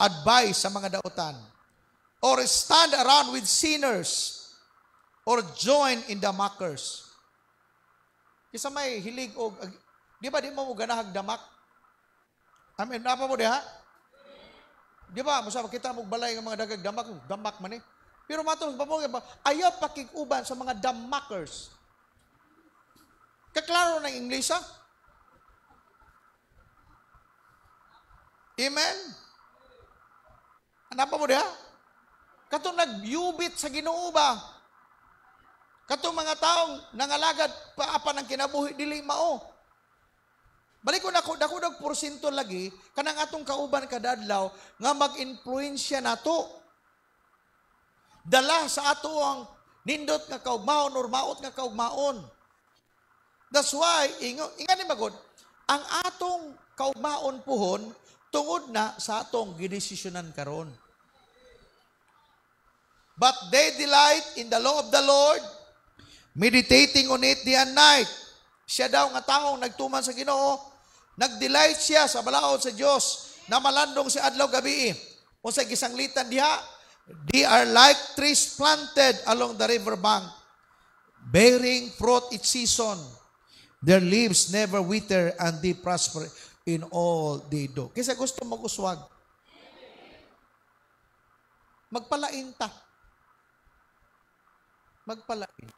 advice sa mga dautan. Or stand around with sinners. Or join in the mockers. Kisa may hilig o, di ba di mo ganahag damak? Amen, napa mo diha? Di ba, masama kita mo balay ng mga dagag damak man eh. Pero matong ayaw pakikuban sa mga damakers. Kaklaro ng English, ha? Amen? Ano pa mo diha? Katong nag-yubit sa Ginoo ba? Katong mga taong nangalagad paapan ng kinabuhi, dili mao. Balik ko na dako porsyento lagi, kanang atong kauban kadadlaw, nga mag-influensya nato. Dala sa ato ang nindot nga kaugmaon or maot nga kaugmaon. That's why, ingani magod, ang atong kaugmaon puhon, tungod na sa atong gidesisyonan karon. But they delight in the law of the Lord, meditating on it day and night. Siya daw nga taong nagtuman sa Ginoo, nag-delight siya sa balaod sa Dios, na malandong si adlaw gabi. Kung sa gisanglitan diha, they are like trees planted along the river bank, bearing fruit each season. Their leaves never wither, and they prosper in all they do. Kasi gusto mag-uswag. Magpalain ta. Magpalain.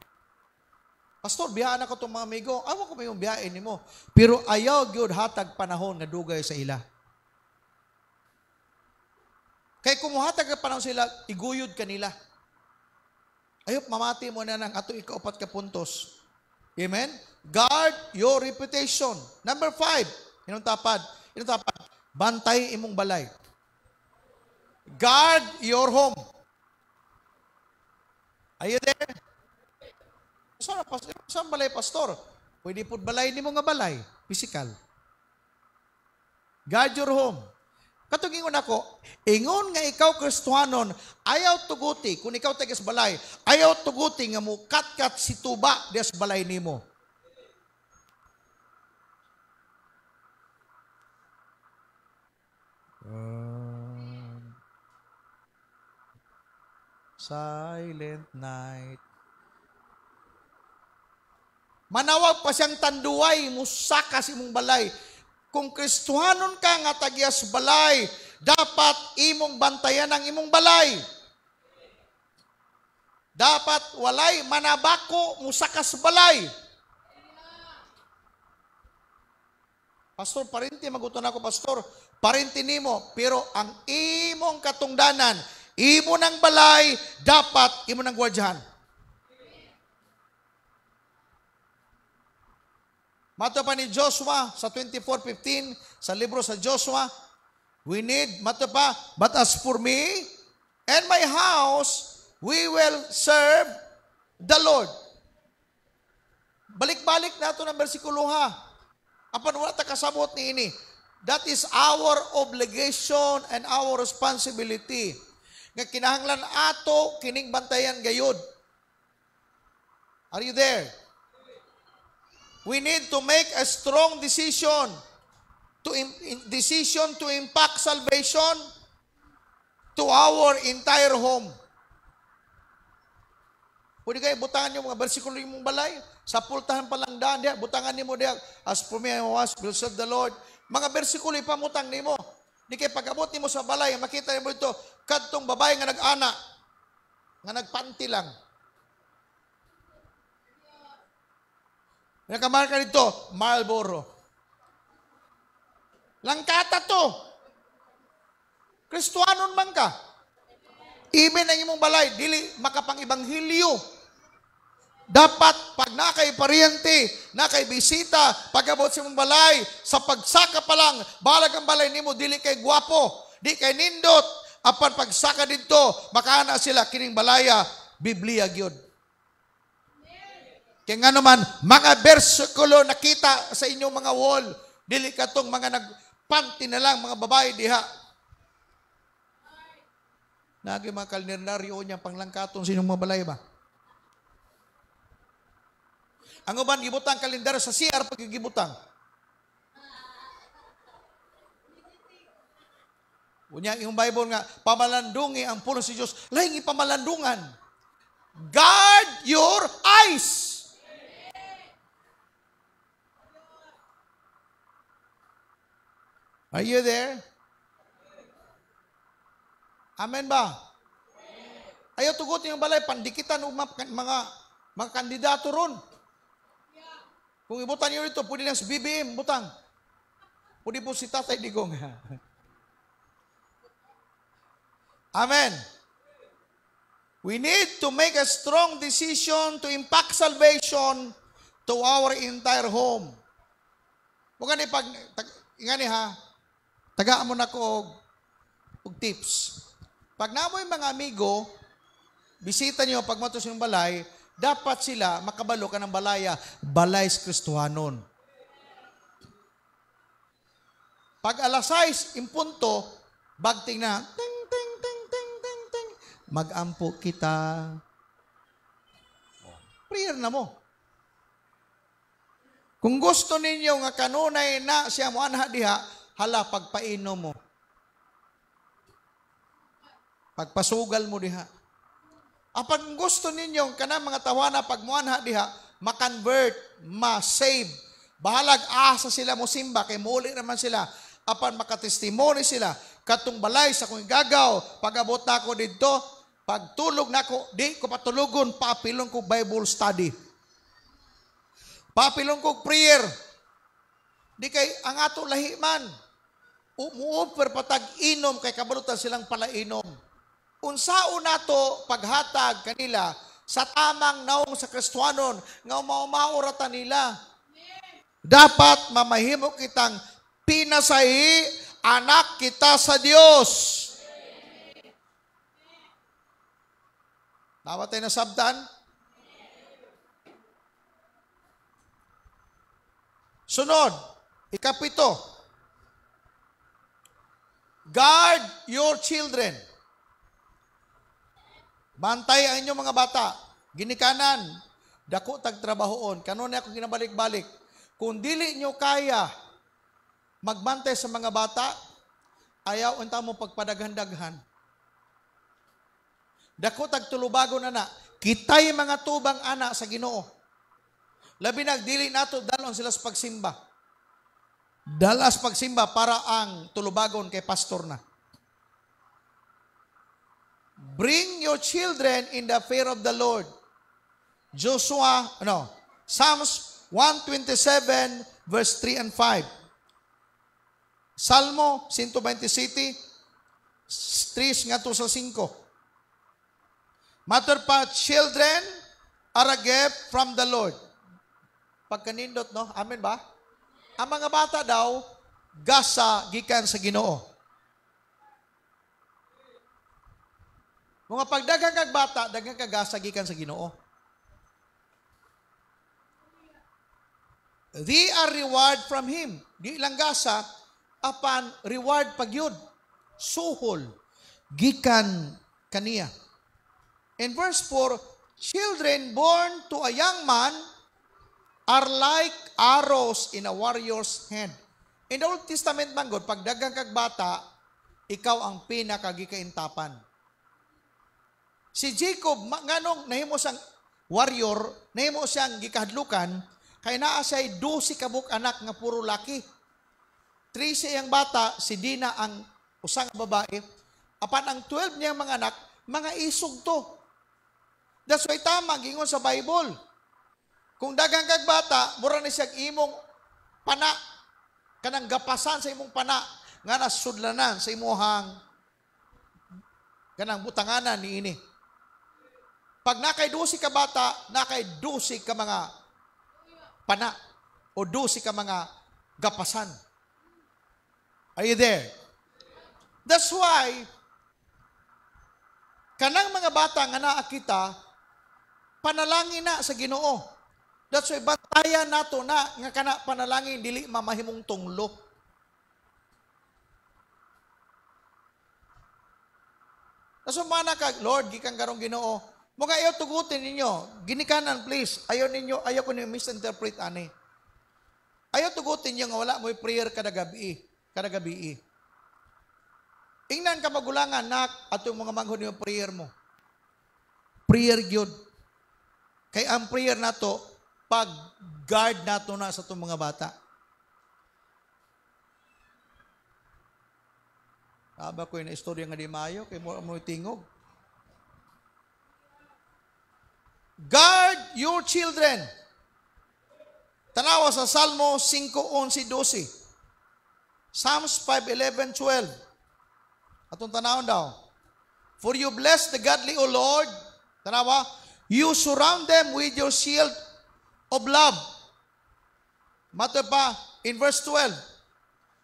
Pastor, biyahan ako itong mga amigo. Awa ko may yung biyahin ni mo. Pero ayaw gyud hatag panahon nga dugay sa ila. Kaya kung hatag ka panahon sila, iguyod kanila. Ayop, mamati mo na ng ato ikaupat ka puntos. Amen? Guard your reputation. Number 5. Inong tapad. Bantay imong balay. Guard your home. Are you there? Saan balay, pastor? Pwede po balay ni mo nga balay. Physical. Guard your home. Katong ingon ako, ingon nga ikaw Kristohanon, ayaw tuguti, kung ikaw tagas balay, ayaw tuguti nga mo kat-kat si tuba des balay nimo. Silent night. Manawag pa siyang tanduay, musaka si mong balay. Kung Kristohanon ka nga tagyas balay, dapat imong bantayan ang imong balay. Dapat walay manabako musakas balay. Pastor, parinti maguton ako, pastor. Parinti nimo, pero ang imong katungdanan, imo ng balay, dapat imo ng gwadyahan. Mato pa ni Joshua sa 24:15 sa libro sa Joshua, we need, mato pa, but as for me and my house, we will serve the Lord. Balik-balik nato ng bersikulo ha. Apan wala ta kasabot ni ini. That is our obligation and our responsibility. Nga kinahanglan ato kining bantayan gayud. Are you there? We need to make a strong decision to impact salvation to our entire home. Pwede kayo butangan yung mga bersikulo yung mong balay. Sa pultahan palang daan diya, butangan ni mo diya, as for me and my house will serve the Lord. Mga bersikulo ipamutang ni mo. Di kayo pag-abot ni mo sa balay, makita ni mo ito, kadtong babae nga nag-ana, nga nagpanti lang. Nakamarka dito, Marlboro. Langkata to. Kristohanon man ka. Even ang imong balay, dili makapang-ibanghilyo. Dapat pag nakay paryente, nakay bisita, pag-abot sa mong balay, sa pagsaka pa lang, balag ang balay nimo, dili kay gwapo, di kay nindot, apan pagsaka dito, makana sila kining balaya, Biblia gyud. Kaya nga naman, mga bersikulo nakita sa inyong mga wall, dili katong mga nagpanty na lang, mga babae diha. Nagi mga kalendaryo niya panglangkaton sa inyong mga balay ba? Ang uban gibutang kalendar sa CR pag gibutang. Unya yung Bible nga pamalandungi ang puno si Dios, laing ipamalandungan. Guard your eyes. Are you there? Amen ba? Ayaw tugot yung balay pandikitan og mga kandidato ron. Kung ibutan niyo rito, pwede lang sa BBM, butang. Pwede po si Tatay Digong. Amen. We need to make a strong decision to impact salvation to our entire home. Huwag nga pag, ingani ha, tagaan mo na ko og tips. Pag namoy mga amigo, bisita niyo pag matos yung balay, dapat sila makabalo ka ng balaya, balay sa Kristohanon. Pag alas 6, impunto, bagting na, ting, ting, ting, ting, ting, ting, mag-ampo kita. Prayer na mo. Kung gusto ninyo nga kanunay na siya mo anha diha, hala, pagpainom mo. Pagpasugal mo diha. Apag gusto ninyo kanang mga tawana pag muanha diha, ma-convert, ma-save. Bahalag asa sila mo simba kay muli naman sila. Apan makatestimony sila katong balay sa kung gagaw pag-abot nako didto, pagtulog nako, di ko patulugon, papilon ko Bible study. Papilon ko prayer. Di kay ang ato lahi man. Umuoper patag inom kay kabalutan silang palainom. Unsao nato paghatag kanila sa tamang naong sa Kristohanon nga maumauratan nila. Dapat mamahimo kitang pinasahi anak kita sa Dios. Dapat tayo nasabdan? Sunod, ikapito. Guard your children. Bantay ang inyong mga bata. Ginikanan, dako tagtrabahoon. Kanunay ako ginabalik-balik. Kung dili nyo kaya magbantay sa mga bata, ayaw unta mo pagpadaghan-daghan. Dako tagtulubago na na. Kitay mga tubang anak sa Ginoo. Labi nagdili nato dalon sila sa pagsimba. Dalas pagsimba para ang tulubagon kay pastor na. Bring your children in the fear of the Lord. Psalms 127 verse 3 and 5. Salmo 127 3 nga to sa 5. Matter pa, children are a gift from the Lord. Pagkanindot, no? Amen ba? Ang mga bata daw, gasa gikan sa Ginoo. Mga pagdagang kag bata, dagang kagasa gikan sa Ginoo. They are reward from Him. Di lang gasa, apan reward pagyud. Suhol, gikan kaniya. In verse 4, children born to a young man are like arrows in a warrior's hand. In the Old Testament man God, pag dagang kag bata, ikaw ang pinakagikaintapan. Si Jacob, nganong nahimo siyang warrior, nahimo siyang gikahadlukan, kay naa siya'y 12 kabuk anak nga puro laki. 3 siyang bata, si Dina ang usang babae. Apan ang 12 niyang mga anak, mga isog to. That's why tama, gingon sa Bible. Kung dagang kag bata, mura ni siyang imong pana, kanang gapasan sa imong pana, nga nasudlanan sa imuhang kanang butanganan ni ini. Pag nakay 12 ka bata, nakay 12 ka mga pana o 12 ka mga gapasan. Are you there? That's why kanang mga bata nga naa kita panalangin na sa Ginoo. That's why bantayan nato na nga kana panalangin dili mamahimong tunglo. Naso mana ka, Lord, gikan karong Ginoo. Mga ayaw tugutin ninyo. Ginikanan, please. Ayaw ko ninyo misinterpret ani. Ayaw tugutin ninyo nga wala mo'y prayer kada gabi. Ingnan ka magulangan, nak, at yung mga manghod yung prayer mo. Prayer gyud. Kay ang prayer nato, pag-guard nato na sa itong mga bata. Aba ko yung istorya nga di maayo, kay mo tingog. Guard your children. Tanawa sa Salmo 5:11-12. Psalms 5:11-12. Atong tanawon daw. For you bless the godly, O Lord. Tanawa, you surround them with your shield of love. Mato pa, in verse 12.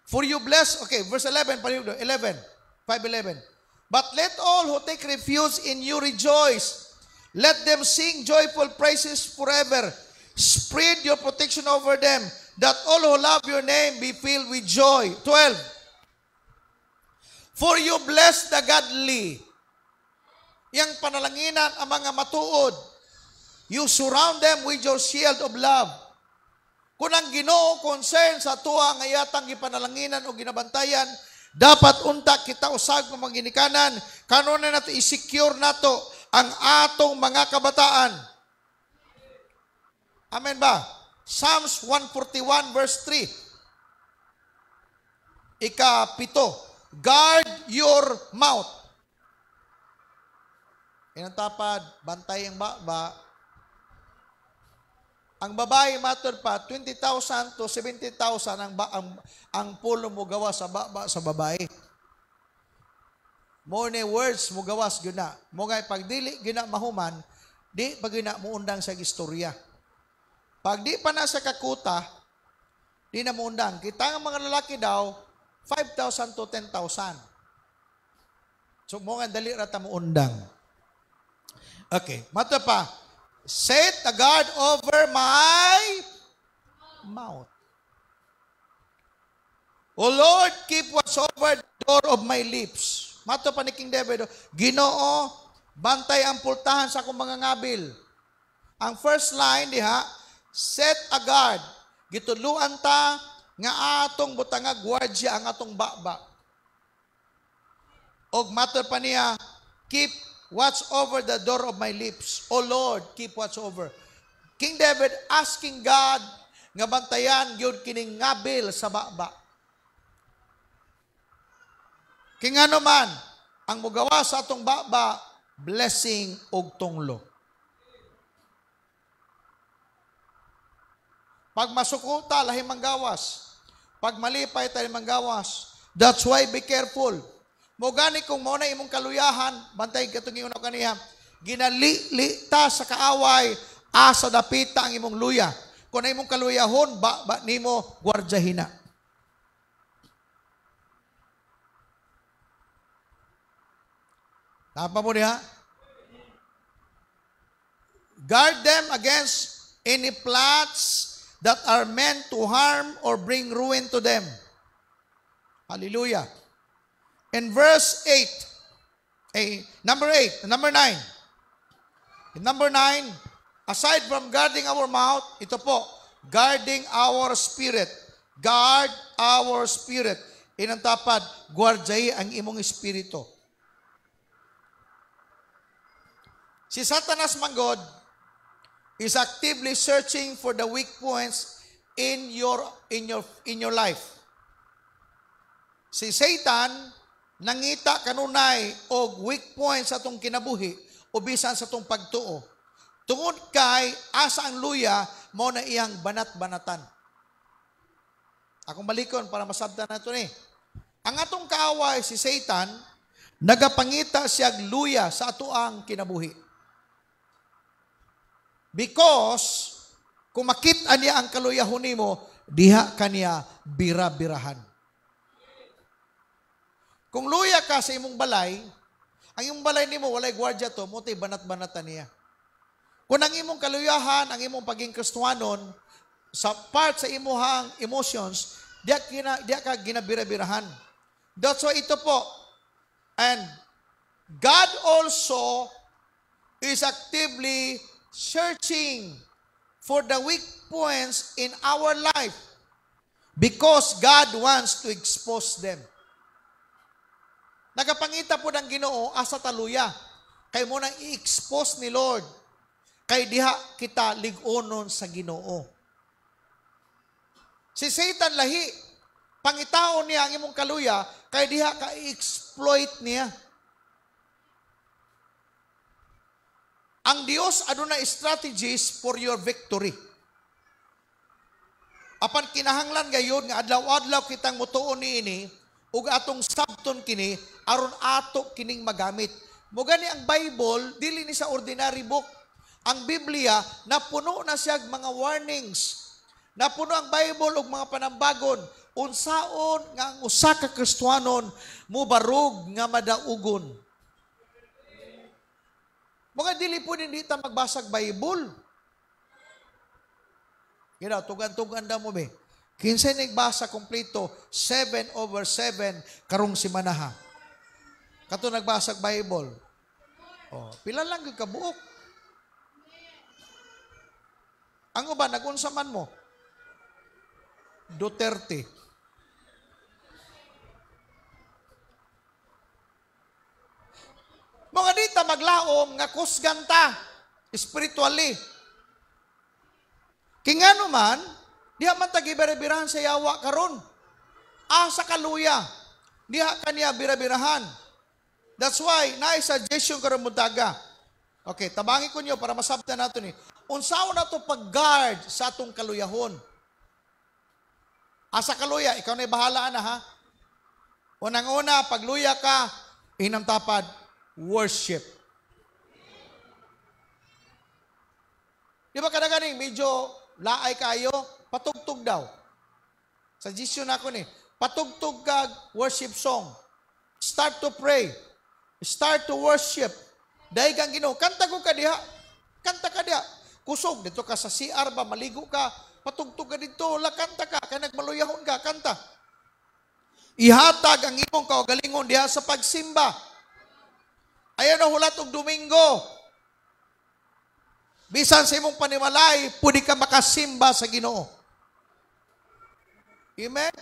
For you bless, okay, verse 11, 5:11. But let all who take refuge in you rejoice. Let them sing joyful praises forever. Spread your protection over them, that all who love your name be filled with joy. 12. For you bless the godly. Yang panalanginan ang mga matuod. You surround them with your shield of love. Kung ang Ginoo concern sa tuwa nga yatang gipanalanginan o ginabantayan, dapat unta kita usag ng mga ginikanan, kanon na nato i-secure nato ang atong mga kabataan. Amen ba? Psalms 141 verse 3. Ika-7. Guard your mouth. Inang tapad, bantay ang baba. Ang babae matud pa 20,000 to 70,000 ang pulo mo gawa sa baba sa babae. Mo ni words mo gawas gyud na. Mo ngay pagdili gyud na mahuman, di pag na muundang sa istorya. Pag di pa na sa kakuta, di na muundang. Kita nga mga lalaki daw 5,000 to 10,000. So mo nga dali ra ta muundang. Okay, mato pa. Set a guard over my mouth. O Lord, keep watch over the door of my lips. Mato pa ni King David, Ginoo, bantay ang pultahan sa akong mga ngabil. Ang first line diha, set a guard. Gitudluan ta nga atong butanga gwardiya ang atong baba. Og mato pa niya, keep watch over the door of my lips. O Lord, keep watch over. King David asking God nga bantayan gyud kining ngabil sa baba. King ano man, ang mugawa sa atong baba, blessing og tunglo. Pag masukuta, lahi manggawas. Pag malipay, tayo manggawas. That's why be careful. Mo gani kung mo na imong kaluyahan, bantay katong ingon kaniya, ginali ta sa kaaway, asa dapita ang imong luya. Kung na imong kaluyahon, ba nimo gwardyahina. Tapa mo niya? Guard them against any plots that are meant to harm or bring ruin to them. Hallelujah. In verse 8, number 9. In number 9, aside from guarding our mouth, ito po, guarding our spirit. Guard our spirit. Inang tapad, guardyay ang imong espiritu. Si Satanas manggod is actively searching for the weak points in your life. Si Satan nangita kanunay og weak points sa atong kinabuhi o bisan sa atong pagtuo. Tungod kay asa ang luya mo na iyang banat-banatan. Akong balikon para masabtan nato ni. Ang atong kaaway si Satan nagapangita siya luya sa atoang kinabuhi. Because, kung makita niya ang kaluyahon nimo, diha kaniya bira-birahan. Kung luya ka sa imong balay, ang imong balay nimo walay gwardiya to, muti banat-banatan niya. Kung ang imong kaluyahan, ang imong paging Kristiyanon, sa part sa imuhang emotions, diya ka ginabira-birahan. That's why ito po. And God also is actively searching for the weak points in our life because God wants to expose them. Nagapangita po ng Ginoo asa taluya. Kay mo nang i-expose ni Lord. Kay diha kita lig-onon sa Ginoo. Si Satan lahi, pangitaon niya ang imong kaluya, kay diha ka i-exploit niya. Ang Dios adunay strategies for your victory. Apan kinahanglan gayon nga adlaw-adlaw kitang mutuon niini ug atong sabton kini aron ato kining magamit. Mugani ang Bible dili ni sa ordinary book. Ang Biblia napuno na siya mga warnings. Napuno ang Bible og mga panambagon unsaon nga ang usa ka Kristiyanon mubarog nga madaugon. Mga dili po din dito magbasag Bible. Gina, tugan-tugan na mo be. Kinsay nagbasa kompleto, 7/7 karong simanaha. Kato nagbasag Bible. Oh, pila lang yung kabuok. Ang uban, nagunsa man mo? Duterte. Mga dita maglaom nga kusganta spiritually. Kingano man, diha man tagibirabirahan sa yawa karon. Sa kaluya, diha kaniya birabirahan. That's why, na-suggestion karon mutaga. Okay, tabangi ko niyo para masabtan nato ni. Unsaon na to pag-guard sa atong kaluyahon? Sa kaluya, ikaw na bahala na ha. Unang-una, pagluya ka, inang tapad, worship. Di ba kadaganing medyo laay kayo, patugtog daw. Suggestion ako ni, patugtog ka worship song. Start to pray. Start to worship. Dahil kang Ginoo, kanta ko ka diha. Kanta ka diha. Kusog, dito ka sa CR ba, maligo ka, patugtog ka dito, kanta ka, kaya nagmaluyahon ka, kanta. Ihatag ang imong kaugalingon diha sa pagsimba. Ayan o hulat og Domingo. Bisan sa imong panimalay, pwede ka makasimba sa Ginoo. Amen?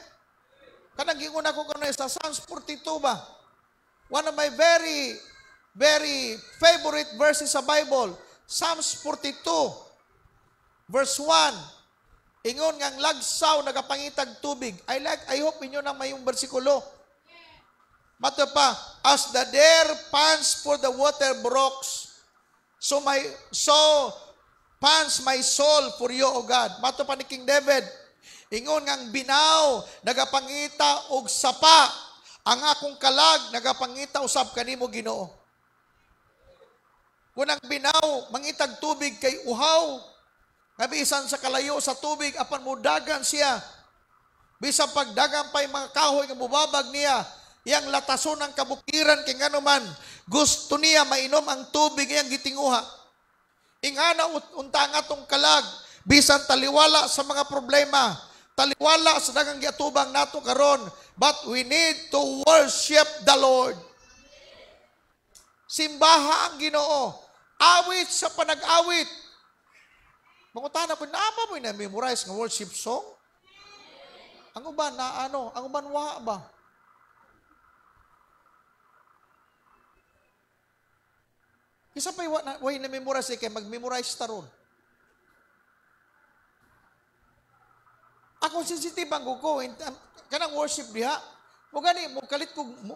Kanang gingon ako kanay sa Psalms 42 ba? One of my very, very favorite verses sa Bible, Psalms 42, verse 1. Ingon ngang lagsaw nagapangitag tubig. I hope inyo nang mayong bersikulo. Mato pa, as the deer pants for the water brooks, so pants my soul for you, O God. Mato pa ni King David, ingon ngang binaw, nagapangita og sapa, ang akong kalag, nagapangita usab kanimo Ginoo. Kunang binaw, mangitag tubig kay uhaw, nga bisan sa kalayo sa tubig, apan mudagan siya. Bisan pagdagan pa'y mga kahoy nga mubabag niya, yang latason ng kabukiran kay ngano man, gusto niya mainom ang tubig iyang gitinguha. Ingana unta nga tong kalag, bisan taliwala sa mga problema, taliwala sa dagang giatubang nato karon, but we need to worship the Lord. Simbaha ang Ginoo. Awit sa panag-awit. Mangutana po, naapa mo na-memorize ng worship song? Ang uban na ano? Ang uban wa ba? Isa pa way na-memorize kay mag-memorize taron. Ako sensitive ang guko. Kanang worship diha. Mugani,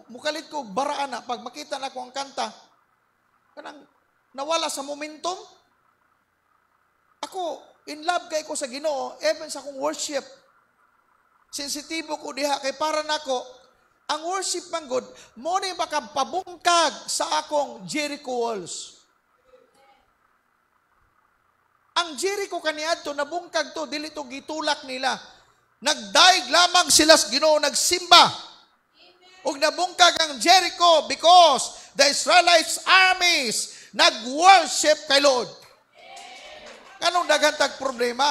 mukalit ko baraan na. Pag makita na ko ang kanta, kanang nawala sa momentum. Ako, in love kay ko sa Ginoo, even sa akong worship. Sensitibo ko diha, kay para nako, ang worship man God, mo na makapabungkag sa akong Jericho walls. Ang Jericho kaniadto nabungkag to, dili to gitulak nila. Nagdaig lamang sila sa Ginoo, nagsimba. Ug nabungkag ang Jericho because the Israelites armies nag-worship kay Lord. Anong daghang problema?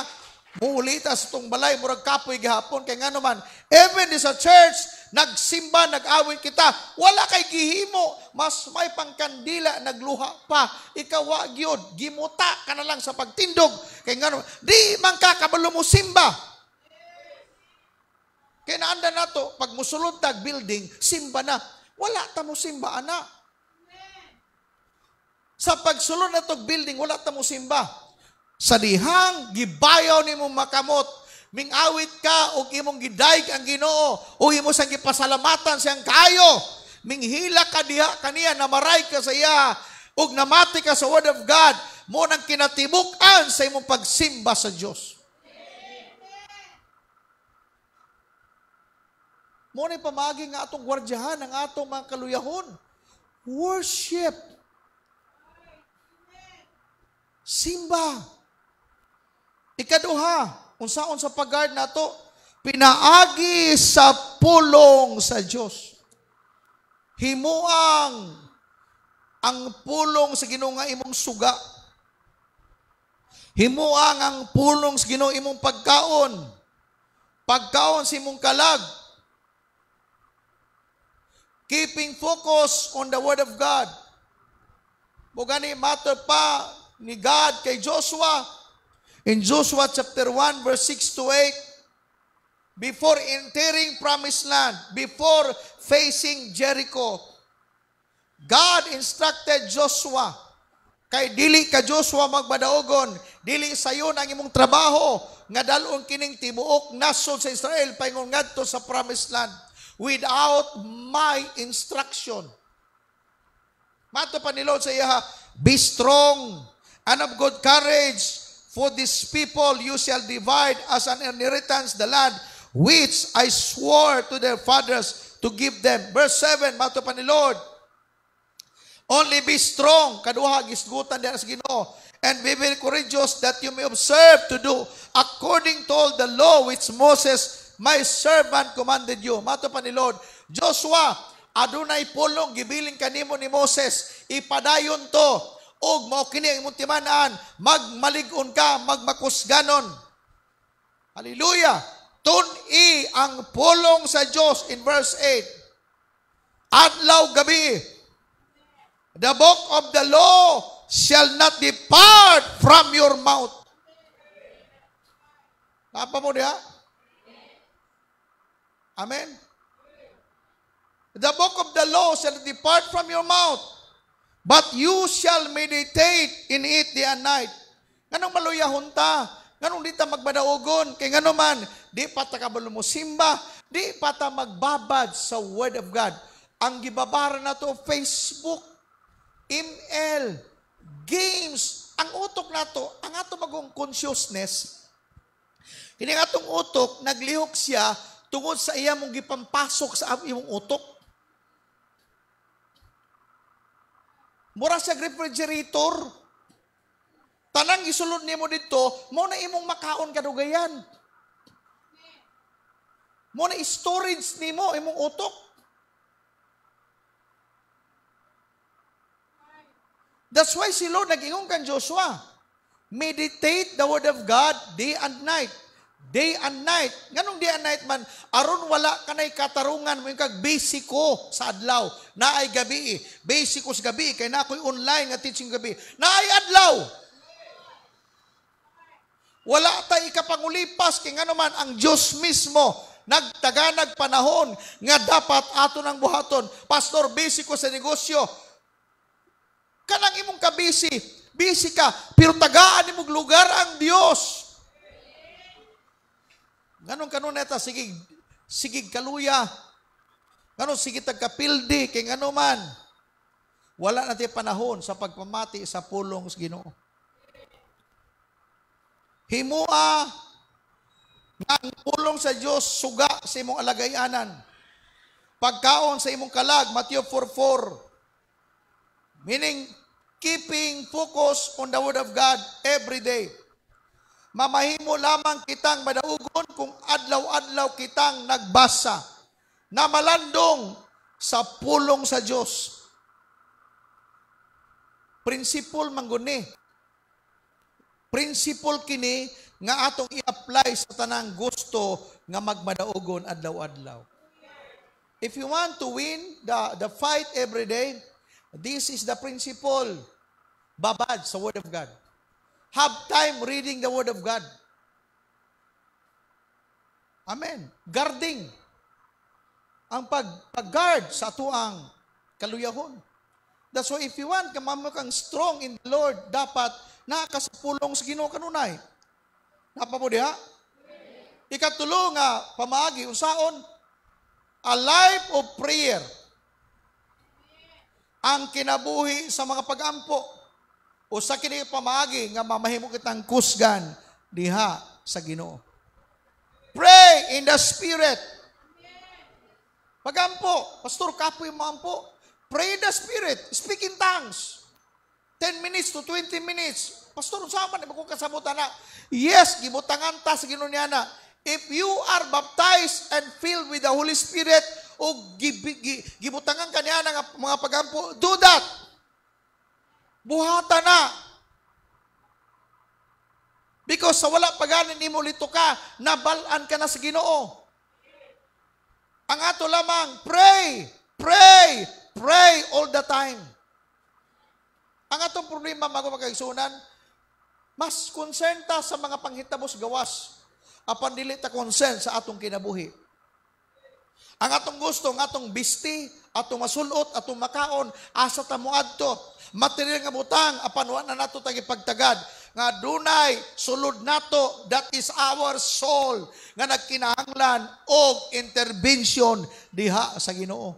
Muulita sa itong balay, murag kapoy gihapon, kay nga naman, even sa church, nagsimba, nag-awit kita, wala kay gihimo, mas may pangkandila, nagluha pa, ikaw wa gyud, gimuta ka na lang sa pagtindog, kay nga naman, di man ka kabalo mo simba. Kaya naanda na to, pag musulod tag building, simba na, wala ta mo simba, ana. Sa pagsulod na to building, wala ta mo simba. Sa dihang, gibayaw ni mong makamot, mingawit ka, o imong gidaig ang Ginoo, o imo sang gipasalamatan siyang kayo, minghila ka diha kaniya, namaray ka sa iya, o namati ka sa Word of God, mo nang kinatibukan sa imong pagsimba sa Diyos. Mo na'y pamagi nga atong gwardyahan, ang atong mga kaluyahon. Worship. Simba. Ikaduha, unsaon sa pag-guard nato, pinaagi sa pulong sa Dios. Himuang ang pulong sa Ginoo nga imong suga. Himuang ang pulong sa Ginoo imong pagkaon. Pagkaon sa imong kalag. Keeping focus on the Word of God. Bugani matter pa ni God kay Joshua. In Joshua chapter 1 verse 6 to 8, before entering promised land, before facing Jericho, God instructed Joshua, kay dili ka Joshua magbadaogon, dili sayon ang imong trabaho, nga dalon kining tibuok nasod sa Israel, paingon ngadto sa promised land, without my instruction. Mato pa ni Lord sa iya, be strong and of good courage, for this people you shall divide as an inheritance the land which I swore to their fathers to give them. Verse 7, mato pa ni Lord, only be strong, kaduha gisgutan diha sa Ginoo, and be very courageous, that you may observe to do according to all the law which Moses my servant commanded you. Mato pa ni Lord, Joshua, adunay pulong gibiling kanimo ni Moses, ipadayon to, og mao kini ang imong timaan, magmaligon ka, magmakusganon. Hallelujah. Tun-i ang pulong sa Diyos in verse 8. Adlaw gabi, the book of the law shall not depart from your mouth. Napa mo diha? Amen. The book of the law shall not depart from your mouth, but you shall meditate in it day and night. Nganong maluyahon ta? Nganong di ta magbadaogon? Kay ngano man, di pa ta kabalo mo simba, di pa ta magbabad sa Word of God. Ang gibabara na to, Facebook, email, games, ang utok na to, ang ato magong consciousness, hindi nga atong utok, naglihok siya tungod sa iya mong gipampasok sa imong utok. Mura sa refrigerator, tanang isulod nimo dito, mo na imong makaon kadugayan. Mo na storage nimo imong utok. That's why si Lord nag-ingon kan Joshua, meditate the Word of God day and night. Day and night. Nganong day and night man? Aron wala kanay katarungan mo yung kag basiko sa adlaw. Naay gabi. Basiko sa gabi. Kaya na ako'y online nga teaching gabi. Naay adlaw. Wala tayo ikapangulipas. Kaya nga naman, ang Diyos mismo, nagtaganag panahon nga dapat ato ng buhaton. Pastor, basiko sa negosyo. Kanang imong kabisi. Busy ka. Pero tagaan imong lugar ang Diyos. Ganong kanon neta, sigig kaluya. Ganon, sige tagkapildi, kay ngano man. Wala natin panahon sa pagpamati sa pulong sa Ginoo. Himua nga ang pulong sa Diyos suga sa imong alagayanan. Pagkaon sa imong kalag, Matthew 4:4. Meaning, keeping focus on the Word of God every day. mamahimo lamang kitang madaugon kung adlaw-adlaw kitang nagbasa na malandong sa pulong sa Dios. Principle mangguni. Principle kini nga atong i-apply sa tanang gusto nga magmadaugon adlaw-adlaw. If you want to win the fight every day, this is the principle. Babad sa Word of God. Have time reading the Word of God. Amen. Guarding. Ang pag-guard sa atuang kaluyahon. That's why if you want kang strong in the Lord, dapat nakasapulong sa Ginoo kanunay. Napa mo diha? Ikatulo nga pamaagi unsaon? A life of prayer. Ang kinabuhi sa mga pag-ampo. O sa kini pamaagi nga mamahimo kitang kusgan diha sa Ginoo. Pray in the Spirit. Pag-ampo, Pastor, kapoy mo ampo. Pray in the Spirit. Speak in tongues. 10 minutes to 20 minutes. Pastor, sama na ko kasabutan na. Yes, gibutangan ta sa Ginoo niya na. If you are baptized and filled with the Holy Spirit, o gibutangan kaniya ng mga pagampo, do that. Buhata na. Because sa wala paganin nimo lito ka, nabalaan ka na sa Ginoo. Ang ato lamang, pray, pray, pray all the time. Ang atong problema, mga magkaigsunan, mas konsenta sa mga panghitabos gawas, apan dili ta concern sa atong kinabuhi. Ang atong gusto, ang atong bisti, atong masulot, atong makaon, asa ta moadto, material nga butang, apan wa na nato tagi pagtagad, nga dunay sulod nato, that is our soul, nga nagkinahanglan og intervention diha sa Ginoo.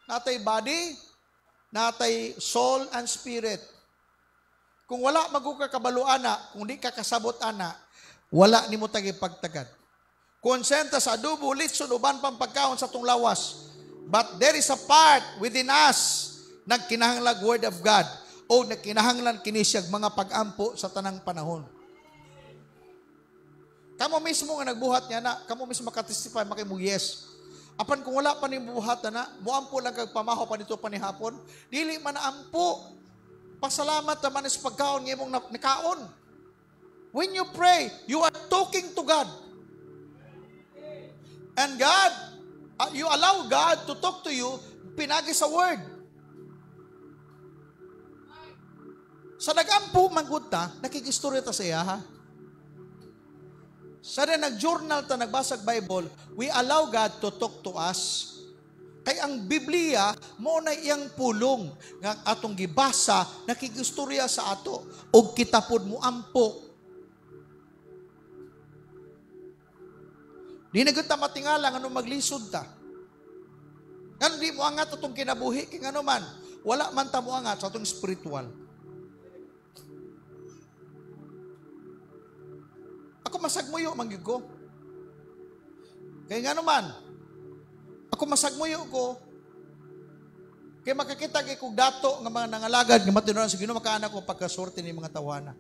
Natay body, natay soul and spirit. Kung wala maguka kabaluan na, kung di ka kasabot ana, wala nimo tagi pagtagad. Konsenta sa adobo, litson, uban pang pagkaon sa tong lawas. But there is a part within us nagkinahanglag Word of God o nagkinahanglan kinisyag mga pag-ampo sa tanang panahon. Kamo mismo nga nagbuhat niya na, kamo mismo makatestify, makimu yes. Apan kung wala pa ni buhat na, muampo lang kag pamaho pa nito panihapon, dili man na ampo. Pasalamat naman sa pagkaon ng imong nakaon. When you pray, you are talking to God. And God, you allow God to talk to you, pinagi sa Word. Sa nagampo, manggod ta, nakikistorya ta sa iya, ha? Sa nag-journal ta, nagbasag Bible, we allow God to talk to us. Kay ang Biblia, mo na iyang pulong, nga atong gibasa, nakikistorya sa ato, o kitapod mo ampo. Di na kita matingala, nga maglisod ta. Nga di mo angat atong kinabuhi, kaya nga man, wala man ta mo angat sa atong spiritual. Ako masagmuyo, mangyug ko. Kaya nga naman, ako masagmuyo ko, kaya makakita kay kong dato ng mga nangalagad, ng matinunan sa Ginoo, makaanak ko pagkasorte ni mga tawana.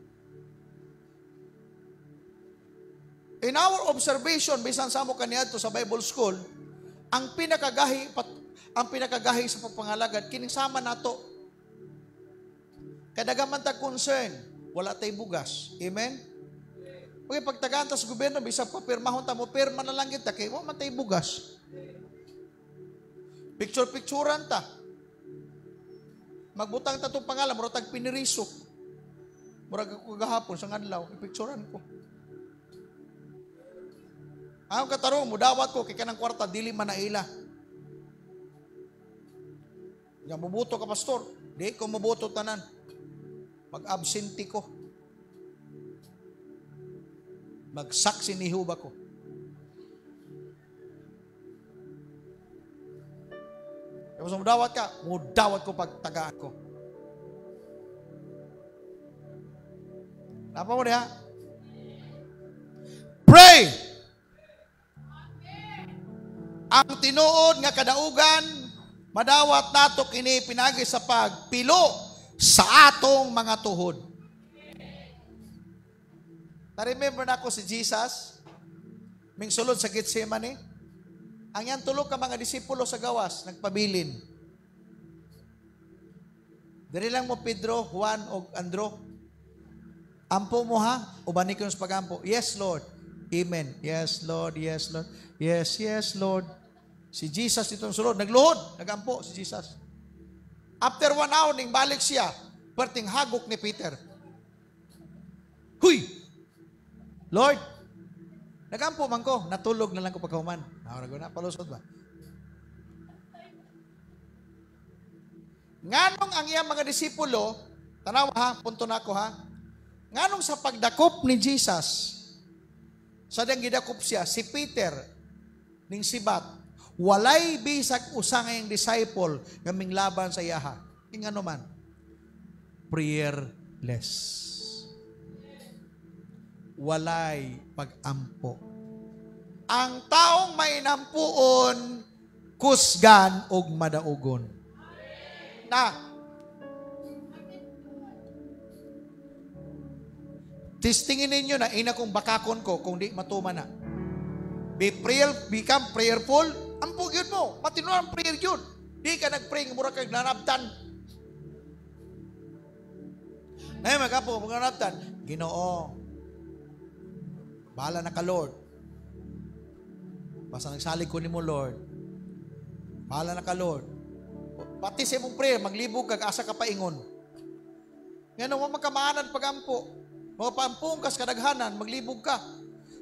In our observation, bisan sa mo kaniadto sa Bible School, ang pinakagahi sa pagpangalagad, kining sama nato. Kadagaman tag concern, wala tay bugas. Amen? Okay, pagtagaan ta sa gobyerno, bisag papirmahon ta mo, pirma na lang kita, kaya wala tay bugas. Picture-picturean ta. Magbutang ta itong pangalan, murag tag pinirisok. Murag ako gahapon sa ngadlaw, ipicturean ko. Ang katarong, mudawat ko, kaya kanang kwarta, dili man na ila. Nga, mabuto ka, pastor. Di ko mabuto tanan. Mag-absenti ko. Magsaksi ni Huba ko. Kaya mudawat ka, mudawat ko pagtagaan ko. Napa mo niya? Pray! Ang tinuod nga kadaugan, madawat nato kini pinagi sa pagpilo sa atong mga tuhod. Ta-remember na ako si Jesus, ming sulod sa Getsemane. Ang yan tulog ka mga disipulo sa gawas, nagpabilin. Diri lang mo Pedro, Juan, o Andro. Ampo mo ha? Ubani ko sa pagampo. Yes, Lord. Amen. Yes, Lord. Yes, Lord. Yes, yes, Lord. Si Jesus itong sulod. Nagluhod. Nagampo si Jesus. After 1 hour, ning balik siya. Perting hagok ni Peter. Huy! Lord, nagampo man ko. Natulog na lang ko pagkahuman. Na, palusod ba? Nganong ang iyang mga disipulo, tanaw ha, punto na ako ha. Nganong sa pagdakop ni Jesus, sa dang gidakop siya, si Peter, ning sibat, walay bisag usa nga yung disciple nga minglaban sa iyaha. Ingano man? Prayerless. Walay pag-ampo. Ang taong may nampuon, kusgan og madaugon. Na, testingin ninyo na ina kong bakakon ko kung di matuman na. Become prayerful. Ampog yun mo. Matino ang prayer yun. Di ka nag-pray, mura kang nanabtan. Ngayon magkapo, kung nanabtan, Ginoo, bahala na ka, Lord. Basta nagsalig ko ni mo, Lord. Bahala na ka, Lord. Pati sa imong prayer, maglibog kag asa ka paingon. Ngayon, huwag magkamaanan pagampo. Mga paampung kas kadaghanan, maglibog ka.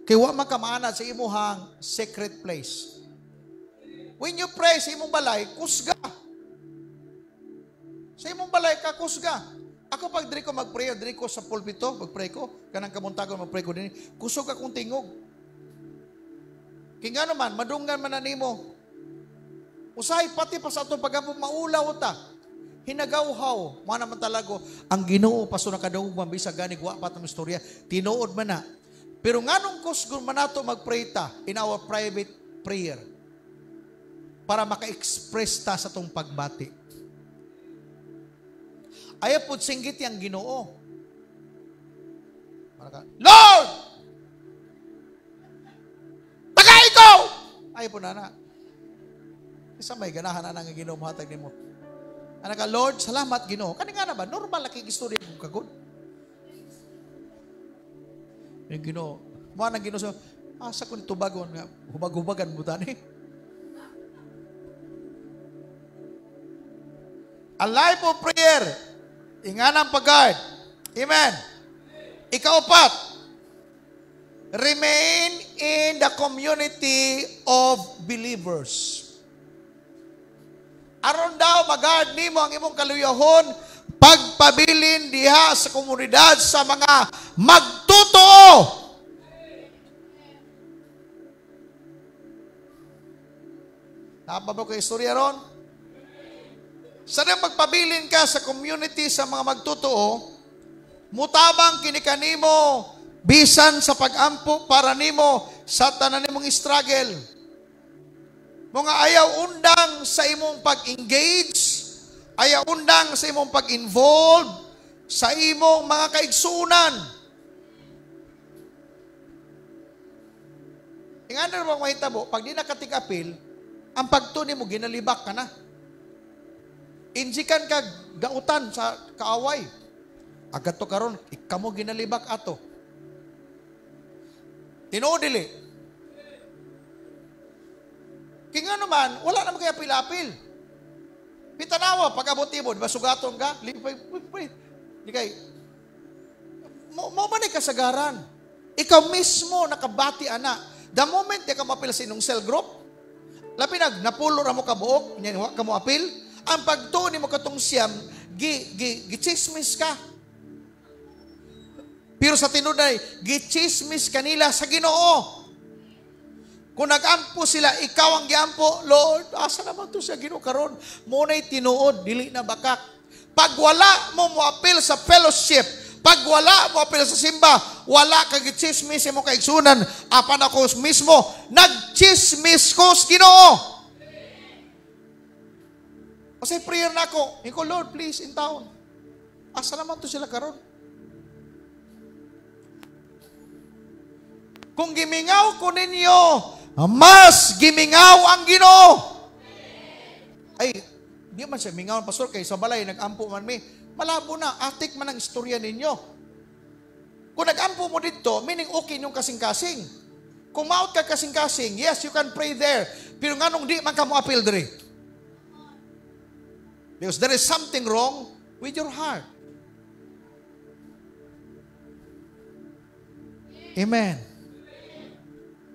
Kaya huwag magkamaanan sa imuhang secret place. When you pray sa imong balay, kusga. Sa imong balay ka, kusga. Ako pag diri ko mag-pray, diri ko sa pulpito, mag-pray ko, kanang kamuntagon, mag-pray ko din, kusog akong tingog. Kaya nga naman, madunggan man na nimo. Usay, pati pa sa itong pagkapo, maulaw ta. Hinagawhaw, mga naman talago, ang Ginoo, paso na kadawag, mabisa gani, guwapat ng istorya, tinuod man na. Pero nga nung kusgon man nato mag-pray ta in our private prayer para maka-express ta sa itong pagbati. Ayaw po singgit yung Ginoo. Lord! Tagay ko! Ayaw po na. Isa may ganahan na nga Ginoo mahatag ni mo. Ano ka, Lord, salamat, Ginoo. Kani nga na ba? Normal laki istorya kong kagod. Yung Ginoo. Mga nang Ginoo sa, asa ko nito bagon nga, hubag-hubagan mo tani. A life of prayer. Inganang pag-guard. Amen. Ikaapat. Remain in the community of believers. Aron daw mag-guard nimo ang imong kaluyahon pagpabilin diha sa komunidad sa mga magtotoo. Napaba ko istorya ron? Sa nang magpabilin ka sa community sa mga magtotoo, mutabang kinikanimo bisan sa pag-ampo para nimo sa tanan nimong struggle. Mga ayaw undang sa imong pag-engage, ayaw undang sa imong pag-involve sa imong mga kaigsunan. Ingano bang mahitabo, pag di nakatig-apil, ang pagtuni mo, ginalibak ka na. Injikan ka gautan sa kaaway. Agad to karon, ikamo ginalibak ato. Tinodili. Kaya nga naman, wala naman kaya apil-apil. Pitanawa, pag-abot mo, di ba sugaton ka? Di kay, mo ba na kasagaran? Ikaw mismo nakabati, ana. The moment di ka mapil sa inong cell group, lapinag, napulo na mo kabuok, nyanwa ka mo apil, ang pagtuni mo katong siyam, gichismis ka. Pero sa tinuday, gichismis kanila sa Ginoo. Kung nag-ampo sila, ikaw ang giampo, Lord, asa naman to siya Ginoo karon? Muna'y tinuod, dili na bakak. Pag wala mo apil sa fellowship, pag wala mo apil sa simba, wala ka gichismis mo kaigsunan, apan ako mismo, nagchismis ko sa Ginoo. Kasi prayer na ako, ikaw, Lord, please, in town. Asa naman to sila karon? Kung gimingaw ko ninyo, mas gimingaw ang Ginoo. Ay, di man siya mingaw, pastor, kay sa balay, nag-ampo man mi. Malabo na, atik man ang istorya ninyo. Kung nag-ampo mo dito, meaning okay yung kasing-kasing. Kung maot ka kasing-kasing, yes, you can pray there. Pero nga nung di man ka mo appeal diri. Because there is something wrong with your heart. Amen.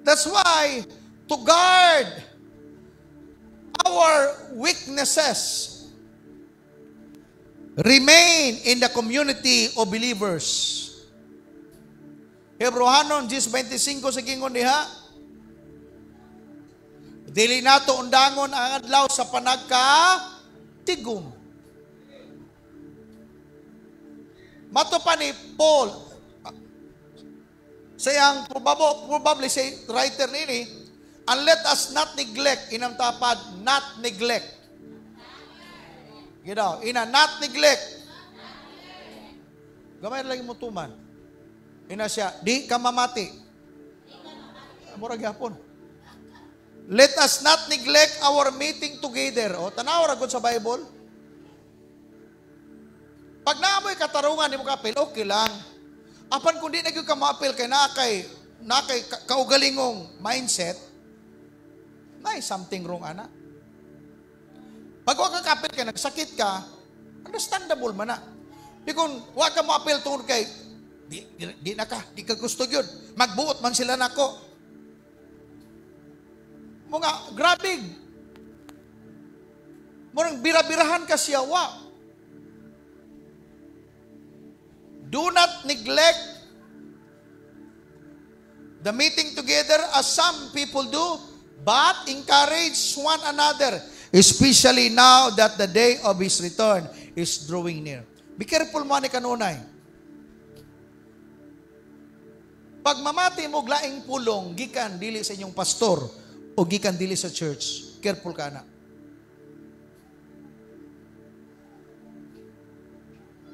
That's why, to guard our weaknesses, remain in the community of believers. Hebrohanon 10:25 sa gingon diha, dili nato undangon ang adlaw sa panagka-tigom. Mato pa ni Paul, sayang probably say writer nini, and let us not neglect, inang tapad, not neglect. You know, not neglect. Gamay lang mo tuman. Ina siya, di ka mamati. Murag yapon. Let us not neglect our meeting together. O, tanaw ra gud sa Bible. Pag naamoy katarungan ni mo kapil, okay lang. Apan kung di na ka ma-appeal kay nakay kaugalingong mindset, may something wrong, ana. Pag wag ka kapil kay nagsakit ka, understandable man na. Di kung wag ka ma-appeal tungod kay, di ka gusto yun. Magbuot man sila nako. Mga grabing. Murang bira-birahan ka siya, wow. Do not neglect the meeting together as some people do, but encourage one another, especially now that the day of His return is drawing near. Be careful mo ni kanunay. Pag mamati mo glaing pulong, gikan dili sa inyong pastor o gikan dili sa church, careful ka na.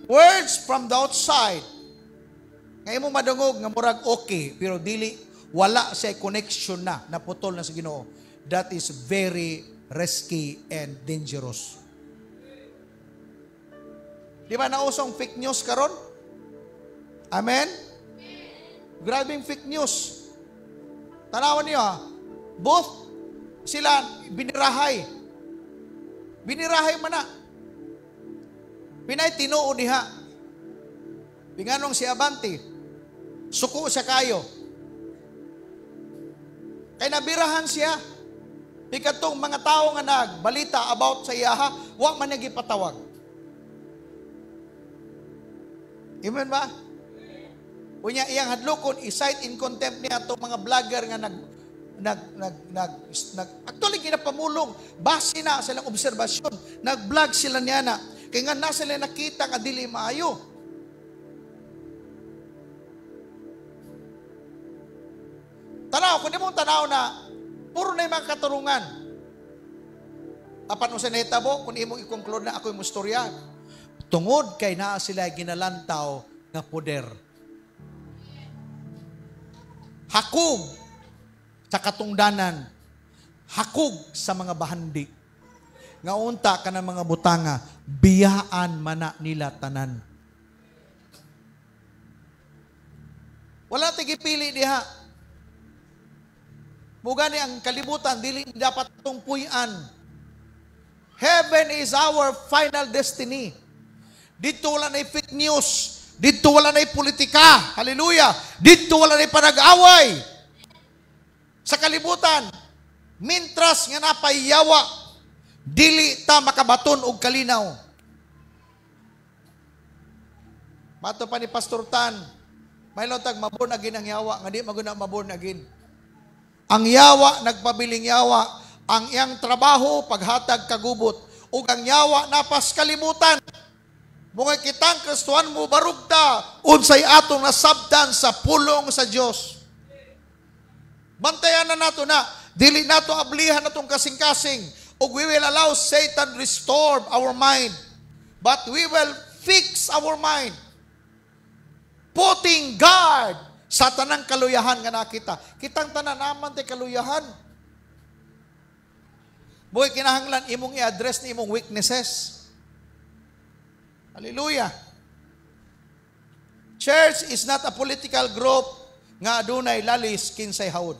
Words from the outside. Ngayon mo madungog nga murag okay, pero dili wala sa connection na naputol na sa Ginoo. That is very risky and dangerous. Di ba nausong fake news karon? Amen? Grabing fake news. Tanawan niyo ha. Both sila binirahay. Binirahay man na. Pinay tinuo diha. Binganong si Abante. Suko siya kayo. Kay nabirahan siya. Ikatong mga tao nga nagbalita about sa iyaha, wa man nagipatawag. Amen ba? Unya iyang hadlokon i-cite in contempt niya itong mga vlogger nga actually ginapamulong base na sa ilang obserbasyon. Nag-vlog sila niya na. Kaya nga na sila nakita nga dili maayo. Tanaw, kung di mong tanaw na puro na yung mga katarungan. Apan sa nahitabo, kung imong i-conclude na ako yung mustorya, tungod kay naa sila ginalantaw nga poder. Hakog sa katungdanan, hakog sa mga bahandi. Nga unta ka ng mga butanga, biyaan mana nila tanan. Wala tigipili diha. Mugani ang kalibutan, dili dapat tungpuyan. Heaven is our final destiny. Dito wala na fake news. Dito wala na politika. Hallelujah. Dito wala na panag-away. Sa kalibutan, mintras nga napayawa, dili ta makabaton og kalinaw. Mato pa ni Pastor Tan, may lontag maborn agin ang yawa, nga di maguna maborn agin. Ang yawa, nagpabiling yawa, ang iyang trabaho, paghatag kagubot, ug ang yawa napas kalimutan. Mga kitang Kristuhan mo barugta, unsay atong nasabtan sa pulong sa Dios. Bantayan na nato na, dili nato ablihan natong kasing-kasing, ug we will allow Satan restore our mind. But we will fix our mind. Putting guard Sa tanang kaluyahan nga nakita. Kitang tanan naman tay kaluyahan. Boy, kinahanglan imong i-address ni imong weaknesses. Hallelujah. Church is not a political group nga adunay lalis kinsay haod.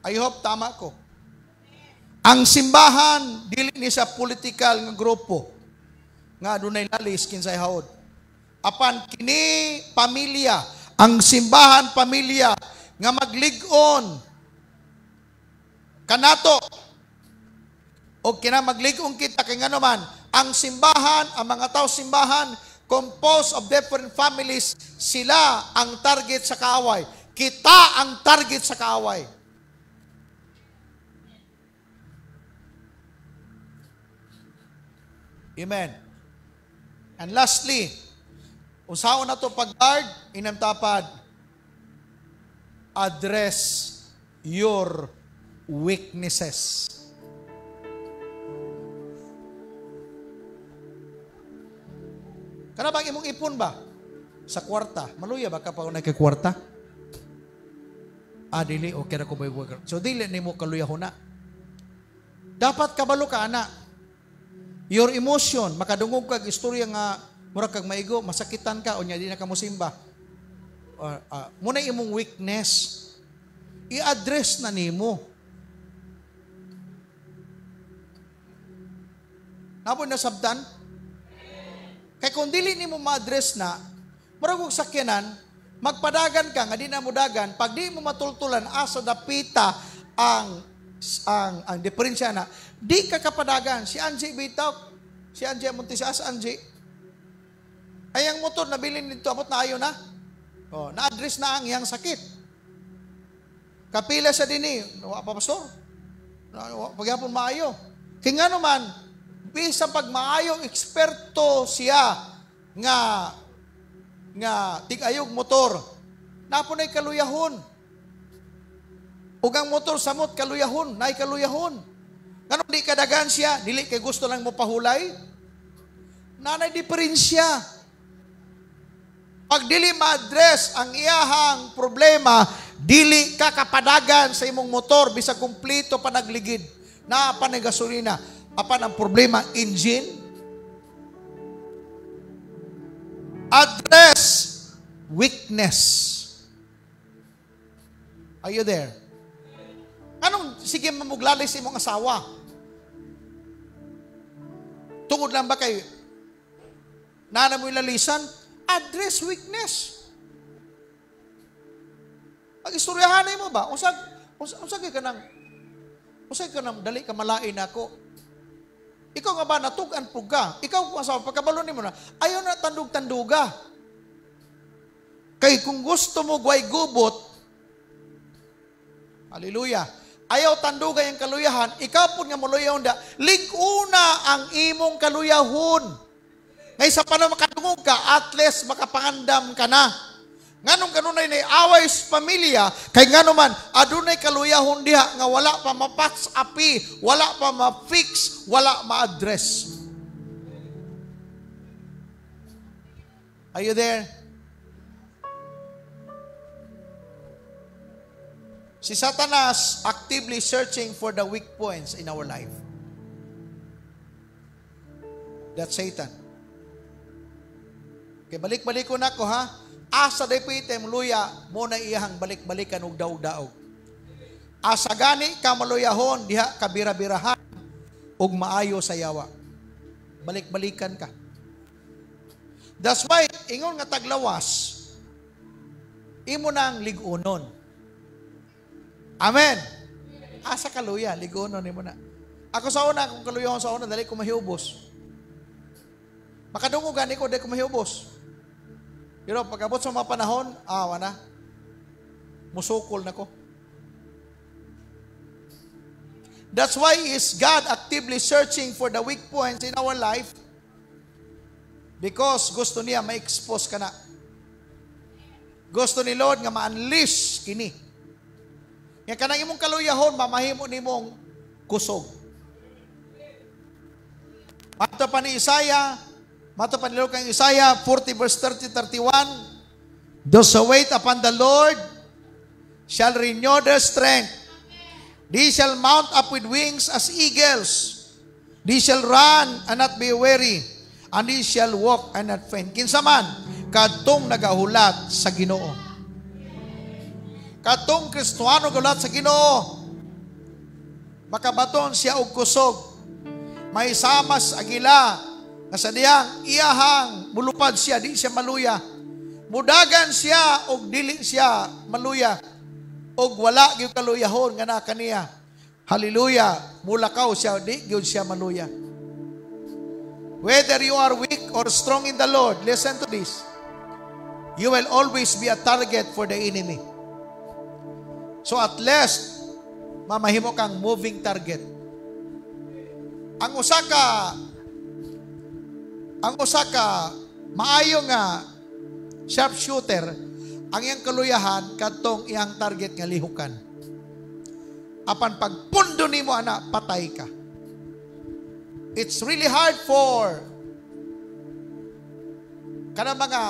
I hope tama ko. Ang simbahan dili ni sa political nga grupo nga adunay lalis kinsay haod. Apan kini pamilya, ang simbahan pamilya nga maglig-on kanato o kinamaglig-on kita kay ngano man ang simbahan, ang mga tao simbahan composed of different families, sila ang target sa kaaway. Kita ang target sa kaaway. Amen. And lastly, usaon na to pag-guard, inamtapad, address your weaknesses. Kana bang imong ipon ba? Sa kwarta. Maluya ba ka pa kung nagkakwarta? Dili, okay na ko may worker. So, dili ni mo kaluyahon na. Dapat kabalo ka, anak. Your emotion, makadungog kag istorya nga mura kag maigo, masakitan ka o nya di na ka mosimba. Muna imong weakness. I-address na nimo. Napoy nasabdan? Kaya kung dili nimo ma-address na, mura kong sakyanan, magpadagan ka nga di na mo dagan, pag di mo matultulan asa dapita ang diferensya na, di ka kapadagan. Si Angie bitaw, si Angie Montesias, Angie, ay ang motor na bilin nito, abot na ayo na. Na-address na ang iyang sakit. Kapila sa dini, nawa pa pastor, pagyapon maayo. Kaya nga naman, bisa pag maayo, eksperto siya nga tig-ayog motor, napunay kaluyahon. Ug ang motor samot kaluyahon, nay kaluyahon. Ngano di kadagan siya, dili kay gusto lang mo pahulay? Nanay diferensya. Pag dili ma-address ang iyahang problema, dili ka kapadagan sa imong motor bisag kumpleto pa nagligid. Na pa ni gasolina, apan ang problema engine. Address weakness. Are you there? Anong sige mamuglalay sa imong asawa? Tungod lang ba kay nana mo ilalisan? Address weakness. Pag-istoryahan mo ba? Usag ka nang dali ka malain ako. Ikaw nga ba natugan puga? Ikaw kung asawa, pagkabalo ni mo na, ayaw na tandug-tanduga. Kay kung gusto mo guay gubot, hallelujah, ayaw tanduga yung kaluyahan, ikaw po nga maluyahon da, liguna ang imong kaluyahon. Ngay sa paano makatungog ka, at least makapangandam ka na. Nganong kanunay na away sa pamilya, kay ngano man, adunay kaluyahon diha, nga wala pa mapats api, wala pa ma-fix, wala ma-address. Are you there? Si Satanas actively searching for the weak points in our life. That's Satan. Okay, balik-balik ko na ko ha. Asa day pitem luya mo na iyahang balik-balikan og daog-daog. Asa gani ka maluyahon diha kabira-birahan og maayo sa yawa. Balik-balikan ka. That's why ingon nga taglawas imo nang ligunon. Amen. Asa kaluya, ligunon nimo na. Ako sa una, kung kaluyahon sa una, dali ko mahiubos. Makadungog gani ko, dali ko mahiubos. Pero pag-abot sa mga panahon, wala. Musukol na ko. That's why is God actively searching for the weak points in our life because gusto niya ma-expose ka na. Gusto ni Lord nga ma-unleash kini. Nga kanang imong kaluyahon, mamahimo nimong kusog. Mato pa ni Isaiah, Matapanilo kang Isaiah 40 verse 30-31. Those who wait upon the Lord shall renew their strength. They shall mount up with wings as eagles. They shall run and not be weary, and they shall walk and not faint. Kinsa man kadtong nagahulat sa Ginoo. Kadtong Kristohano gahulat sa Ginoo, makabaton siya og kusog. May samas agila nga sa diyang iyahang mulupad siya, di siya maluya. Mudagan siya og dili siya maluya. Og wala gyud kaluyahon nga na kaniya. Hallelujah. Mulakaw siya, di gyud siya maluya. Whether you are weak or strong in the Lord, listen to this. You will always be a target for the enemy. So at least, mamahimo kang moving target. Ang usaka maayo nga sharpshooter, ang iyang kaluyahan kadtong iyang target nga lihukan. Apan pagpundo nimo ana, patay ka. It's really hard for kana mga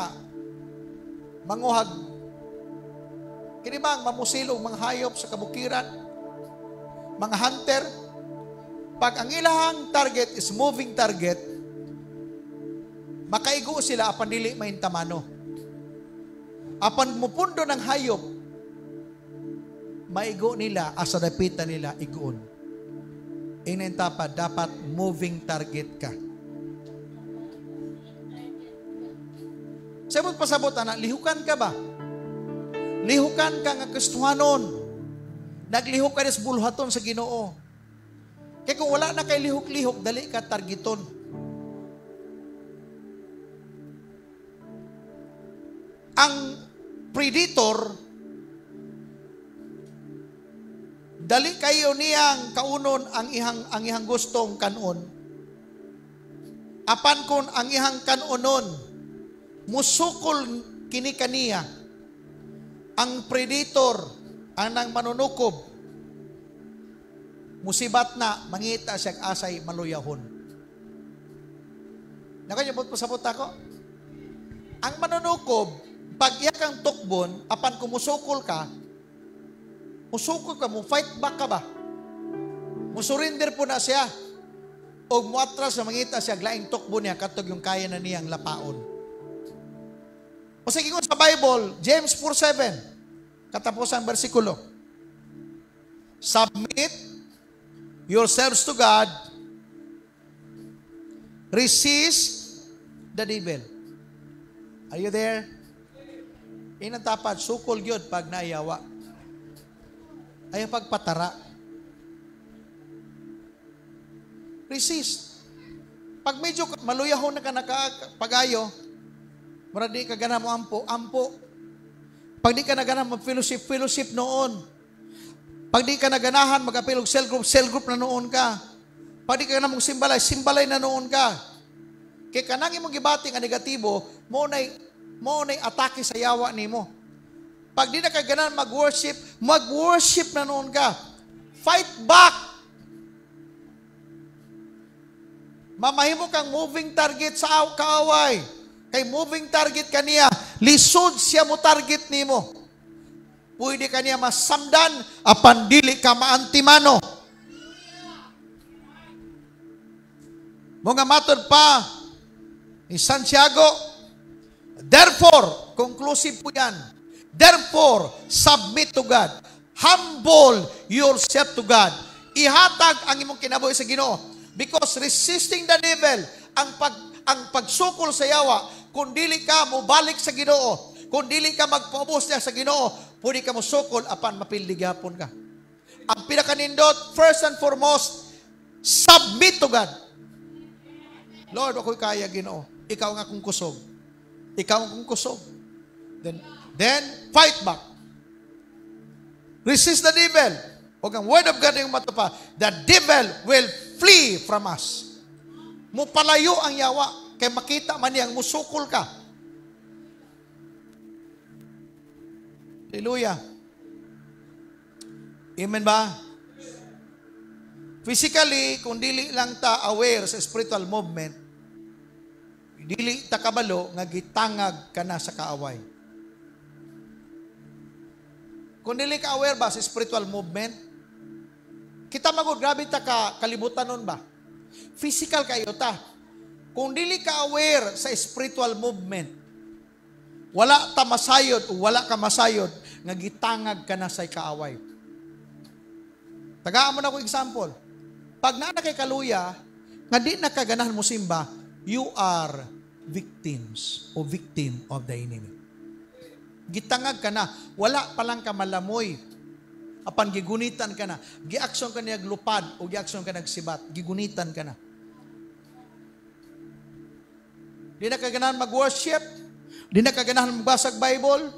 manguhag kini bang mamusilog mga hayop sa kabukiran, mga hunter. Pag ang ilang target is moving target, makaigo sila apan dili maintamano. Apan mupundo ng hayop, maigo nila asa dapitan nila iguon. Inentapa dapat moving target ka. Sabot pasabot ana, lihukan ka ba? Lihukan ka nga Kristohanon. Naglihok ka sa bulhaton sa Ginoo. Kaya kung wala na kay lihok-lihok, dali ka targeton. Ang predator, dali kayo niyang kaunon ang ihang gustong kanon. Apan kun ang ihang kanonon, musukol kini kaniya, ang predator, ang nang manunukob, musibat na, mangita siya asay maluyahon. Nakanyabot po sabot ako? Ang manunukob, pag iya kang tukbon, apan kumusukol ka, mo fight back ka ba? Musurrender po na siya. O muatras na mangita siya, laing tukbon niya, katog yung kaya na niyang lapaon. O sige kung sa Bible, James 4:7, katapos ang versikulo. Submit yourselves to God, resist the devil. Are you there? Inantapat, sukol yun pag naiyawa. Ay pagpatara. Resist. Pag medyo maluyahon na ka nakapagayo, maradi ka gana mo ampo. Pag di ka na gana mag-fellowship noon. Pag di ka naganahan, mag-apilog cell group na noon ka. Pag di ka na mong simbalay na noon ka. Kaya kanang imong gibating ang negatibo, mo na'y atake sa yawa ni mo. Pag di na ka ganahan mag-worship na noon ka. Fight back. Mamahimo kang moving target sa kaaway. Kay moving target kaniya, lisod siya mo target ni mo. Pwede ka niya masamdan, apan dili ka maantimano. Mga matod pa ni Santiago, therefore, conclusive po yan, therefore, submit to God. Humble yourself to God. Ihatag ang imong kinabuhi sa Ginoo. Because resisting the devil, ang pagsukol sa yawa, kung dili ka mo balik sa Ginoo, kung dili ka magpaubos niya sa Ginoo, pwede ka mo sukol apan mapildigapon ka. Ang pinakanindot, first and foremost, submit to God. Lord, ako'y kaya Ginoo. Ikaw nga kong kusog. Ikaw nga kong kusog. Then fight back. Resist the devil. Huwag ang word of God yung matupa. The devil will flee from us. Mupalayo ang yawa. Kaya makita man niyang musukol ka. Hallelujah. Amen ba? Physically, kung dili lang ta aware sa spiritual movement, dili ta kabalo nga gitangag ka na sa kaaway. Kung dili ka aware ba sa spiritual movement, kita magod grabe ta ka kalibutan nun ba? Physical kayo ta. Kung dili ka aware sa spiritual movement, wala ta masayod o wala ka masayod nga gitangag ka na sa kaaway. Tagaan mo na ko example. Pag na kay kaluya, nga di nakaganahan mo simba, you are victims o victim of the enemy. Gitangag ka na, wala pa lang ka malamoy. Apan gigunitan ka na, giaksyon ka niyag lupad o giaksyon ka nagsibat, gigunitan ka na. Di na kaganahan mag-worship, di na kaganahan magbasag Bible,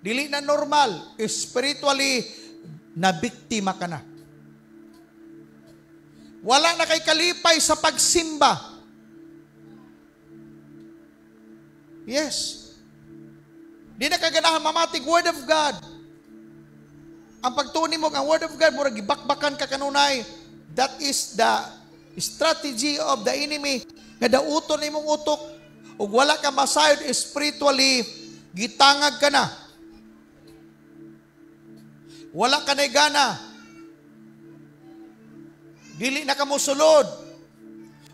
dili na normal, spiritually na biktima ka na. Wala na kay kalipay sa pagsimba. Yes. Di na kaganahan mamatig Word of God. Ang pagtuni mo, ang Word of God, murag gibakbakan ka kanunay. That is the strategy of the enemy. Nga dauton imong utok. Ug wala ka masayod spiritually, gitangag ka na. Wala ka na gana. Dili na ka mo sulod.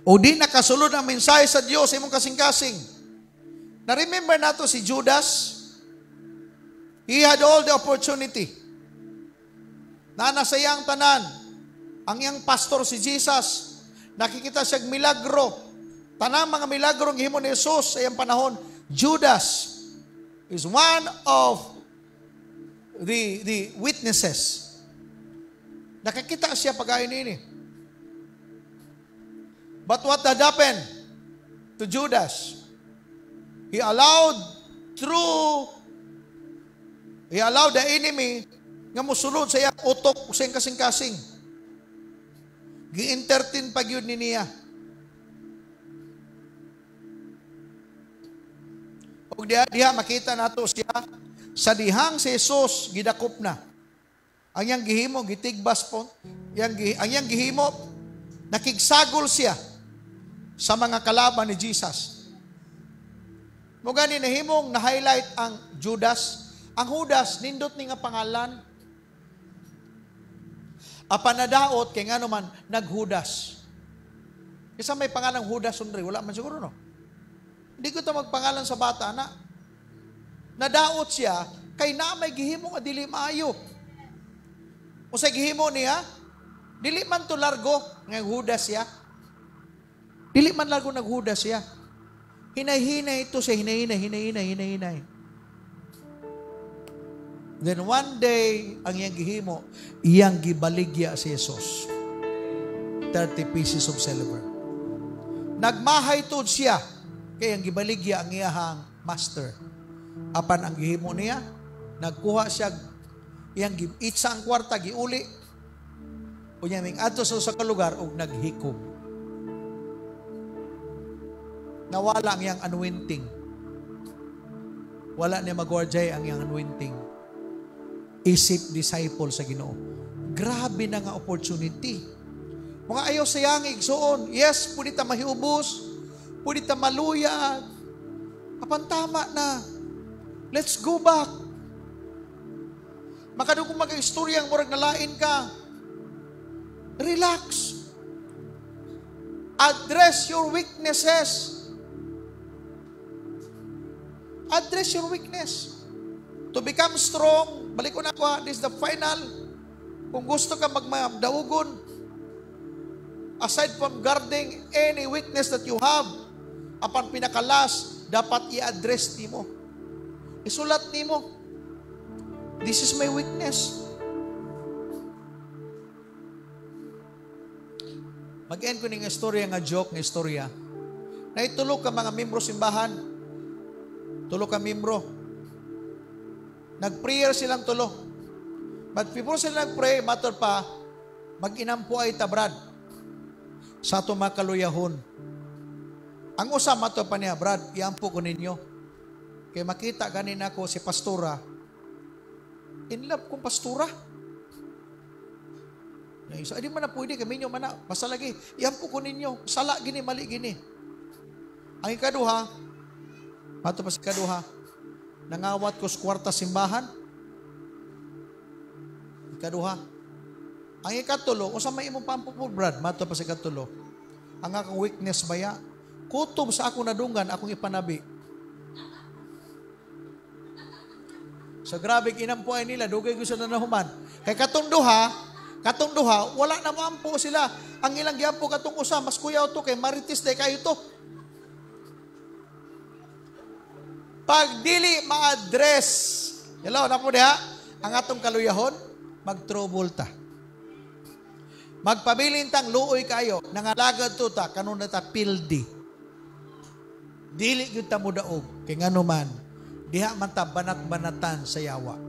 O di na kasulod ang mensahe sa Dios imong kasing-kasing. Na-remember nato si Judas? He had all the opportunity. Na nasa iyang tanan, ang iyang pastor si Jesus, nakikita siya milagro. Tanang mga milagro ang himo ni Jesus sa iyang panahon. Judas is one of the witnesses. Nakikita siya pag-ayon ini. But what had happened to Judas? He allowed the enemy nga musulod sa iyang utok sa iyang kasing-kasing. Gi-entertain pag yun ni niya. O diha makita nato siya sa dihang si Jesus gidakop na. Ang iyang gihimo gitigbas po. Ang iyang gihimo nakigsagol siya sa mga kalaban ni Jesus. Mo gani nahimong na-highlight ang Judas. Ang Judas, nindot ni nga pangalan. Apanadaot, kay nga naman, naghudas. Isa may pangalang Judas sundri, wala man siguro, no? Hindi ko ito magpangalan sa bata na. Nadaot siya, kay na may gihimo nga dili maayo. O sa gihimo niya, dili man to largo, nga Judas siya. Dili man largo naghudas siya. Hinay-hinay ito siya, hinay-hinay. Then one day, ang iyang gihimo, iyang gibaligya si Jesus. 30 pieces of silver. Nagmahay tod siya, kaya ang gibaligya ang iyahang master. Apan ang gihimo niya, nagkuha siya, iyang itsa ang kwarta, giuli, o niya ming adto sa kalugar, o naghikob. Nawala ang iyang anointing. Wala niya magwarjay ang iyang anointing. Isip disciple sa Ginoo. Grabe na nga opportunity. Mga ayaw sayang igsoon. Yes, pwede ta mahiubos. Pwede ta maluyag. Apan tama na. Let's go back. Makadugong mag-istoryang murag nalain ka. Relax. Address your weaknesses. Address your weakness. To become strong, balik ko na ko, this is the final. Kung gusto ka magdaugon, aside from guarding any weakness that you have, upon pinakalas, dapat i-address nimo. Isulat nimo. This is my weakness. Mag-end ko ng istorya nga joke, nga istorya. Naitulog ka mga membro simbahan. Tulog ka membro. Nag-prayer silang tulo. But before sila nag-pray, matter pa, mag-inampo ay tabrad sa ato makaluyahon. Ang usa matter pa niya, Brad, iampo ko ninyo. Kaya makita ganin ako si pastora. In love kong pastora. Isa, di man na pwede, kami nyo man na, basta lagi, iampo ko ninyo, sala gini, mali gini. Ang ikaduha, mato pa sa ikaduha, nangawat ko sa kwarta simbahan. Ikaduha. Ang ikatulo, kung sa may imong pampupubrad, mato pa sa ikatulo, ang akong weakness baya, kutob sa akong nadunggan, akong ipanabi. So grabe kinampuay nila, dugay gusto na nahuman. Kay katong duha, wala na maampo sila. Ang ilang giampo katong usa, mas kuyaw to, kay maritis day kayo to. Pag dili ma-address, hello, napo diha, ang atong kaluyahon, mag-trouble ta. Magpabilin tang luoy kayo, nangalagad to ta, kanun na ta pildi. Dili gyud ta mo daog, kay ngano man, diha man ta banat-banatan sa yawa.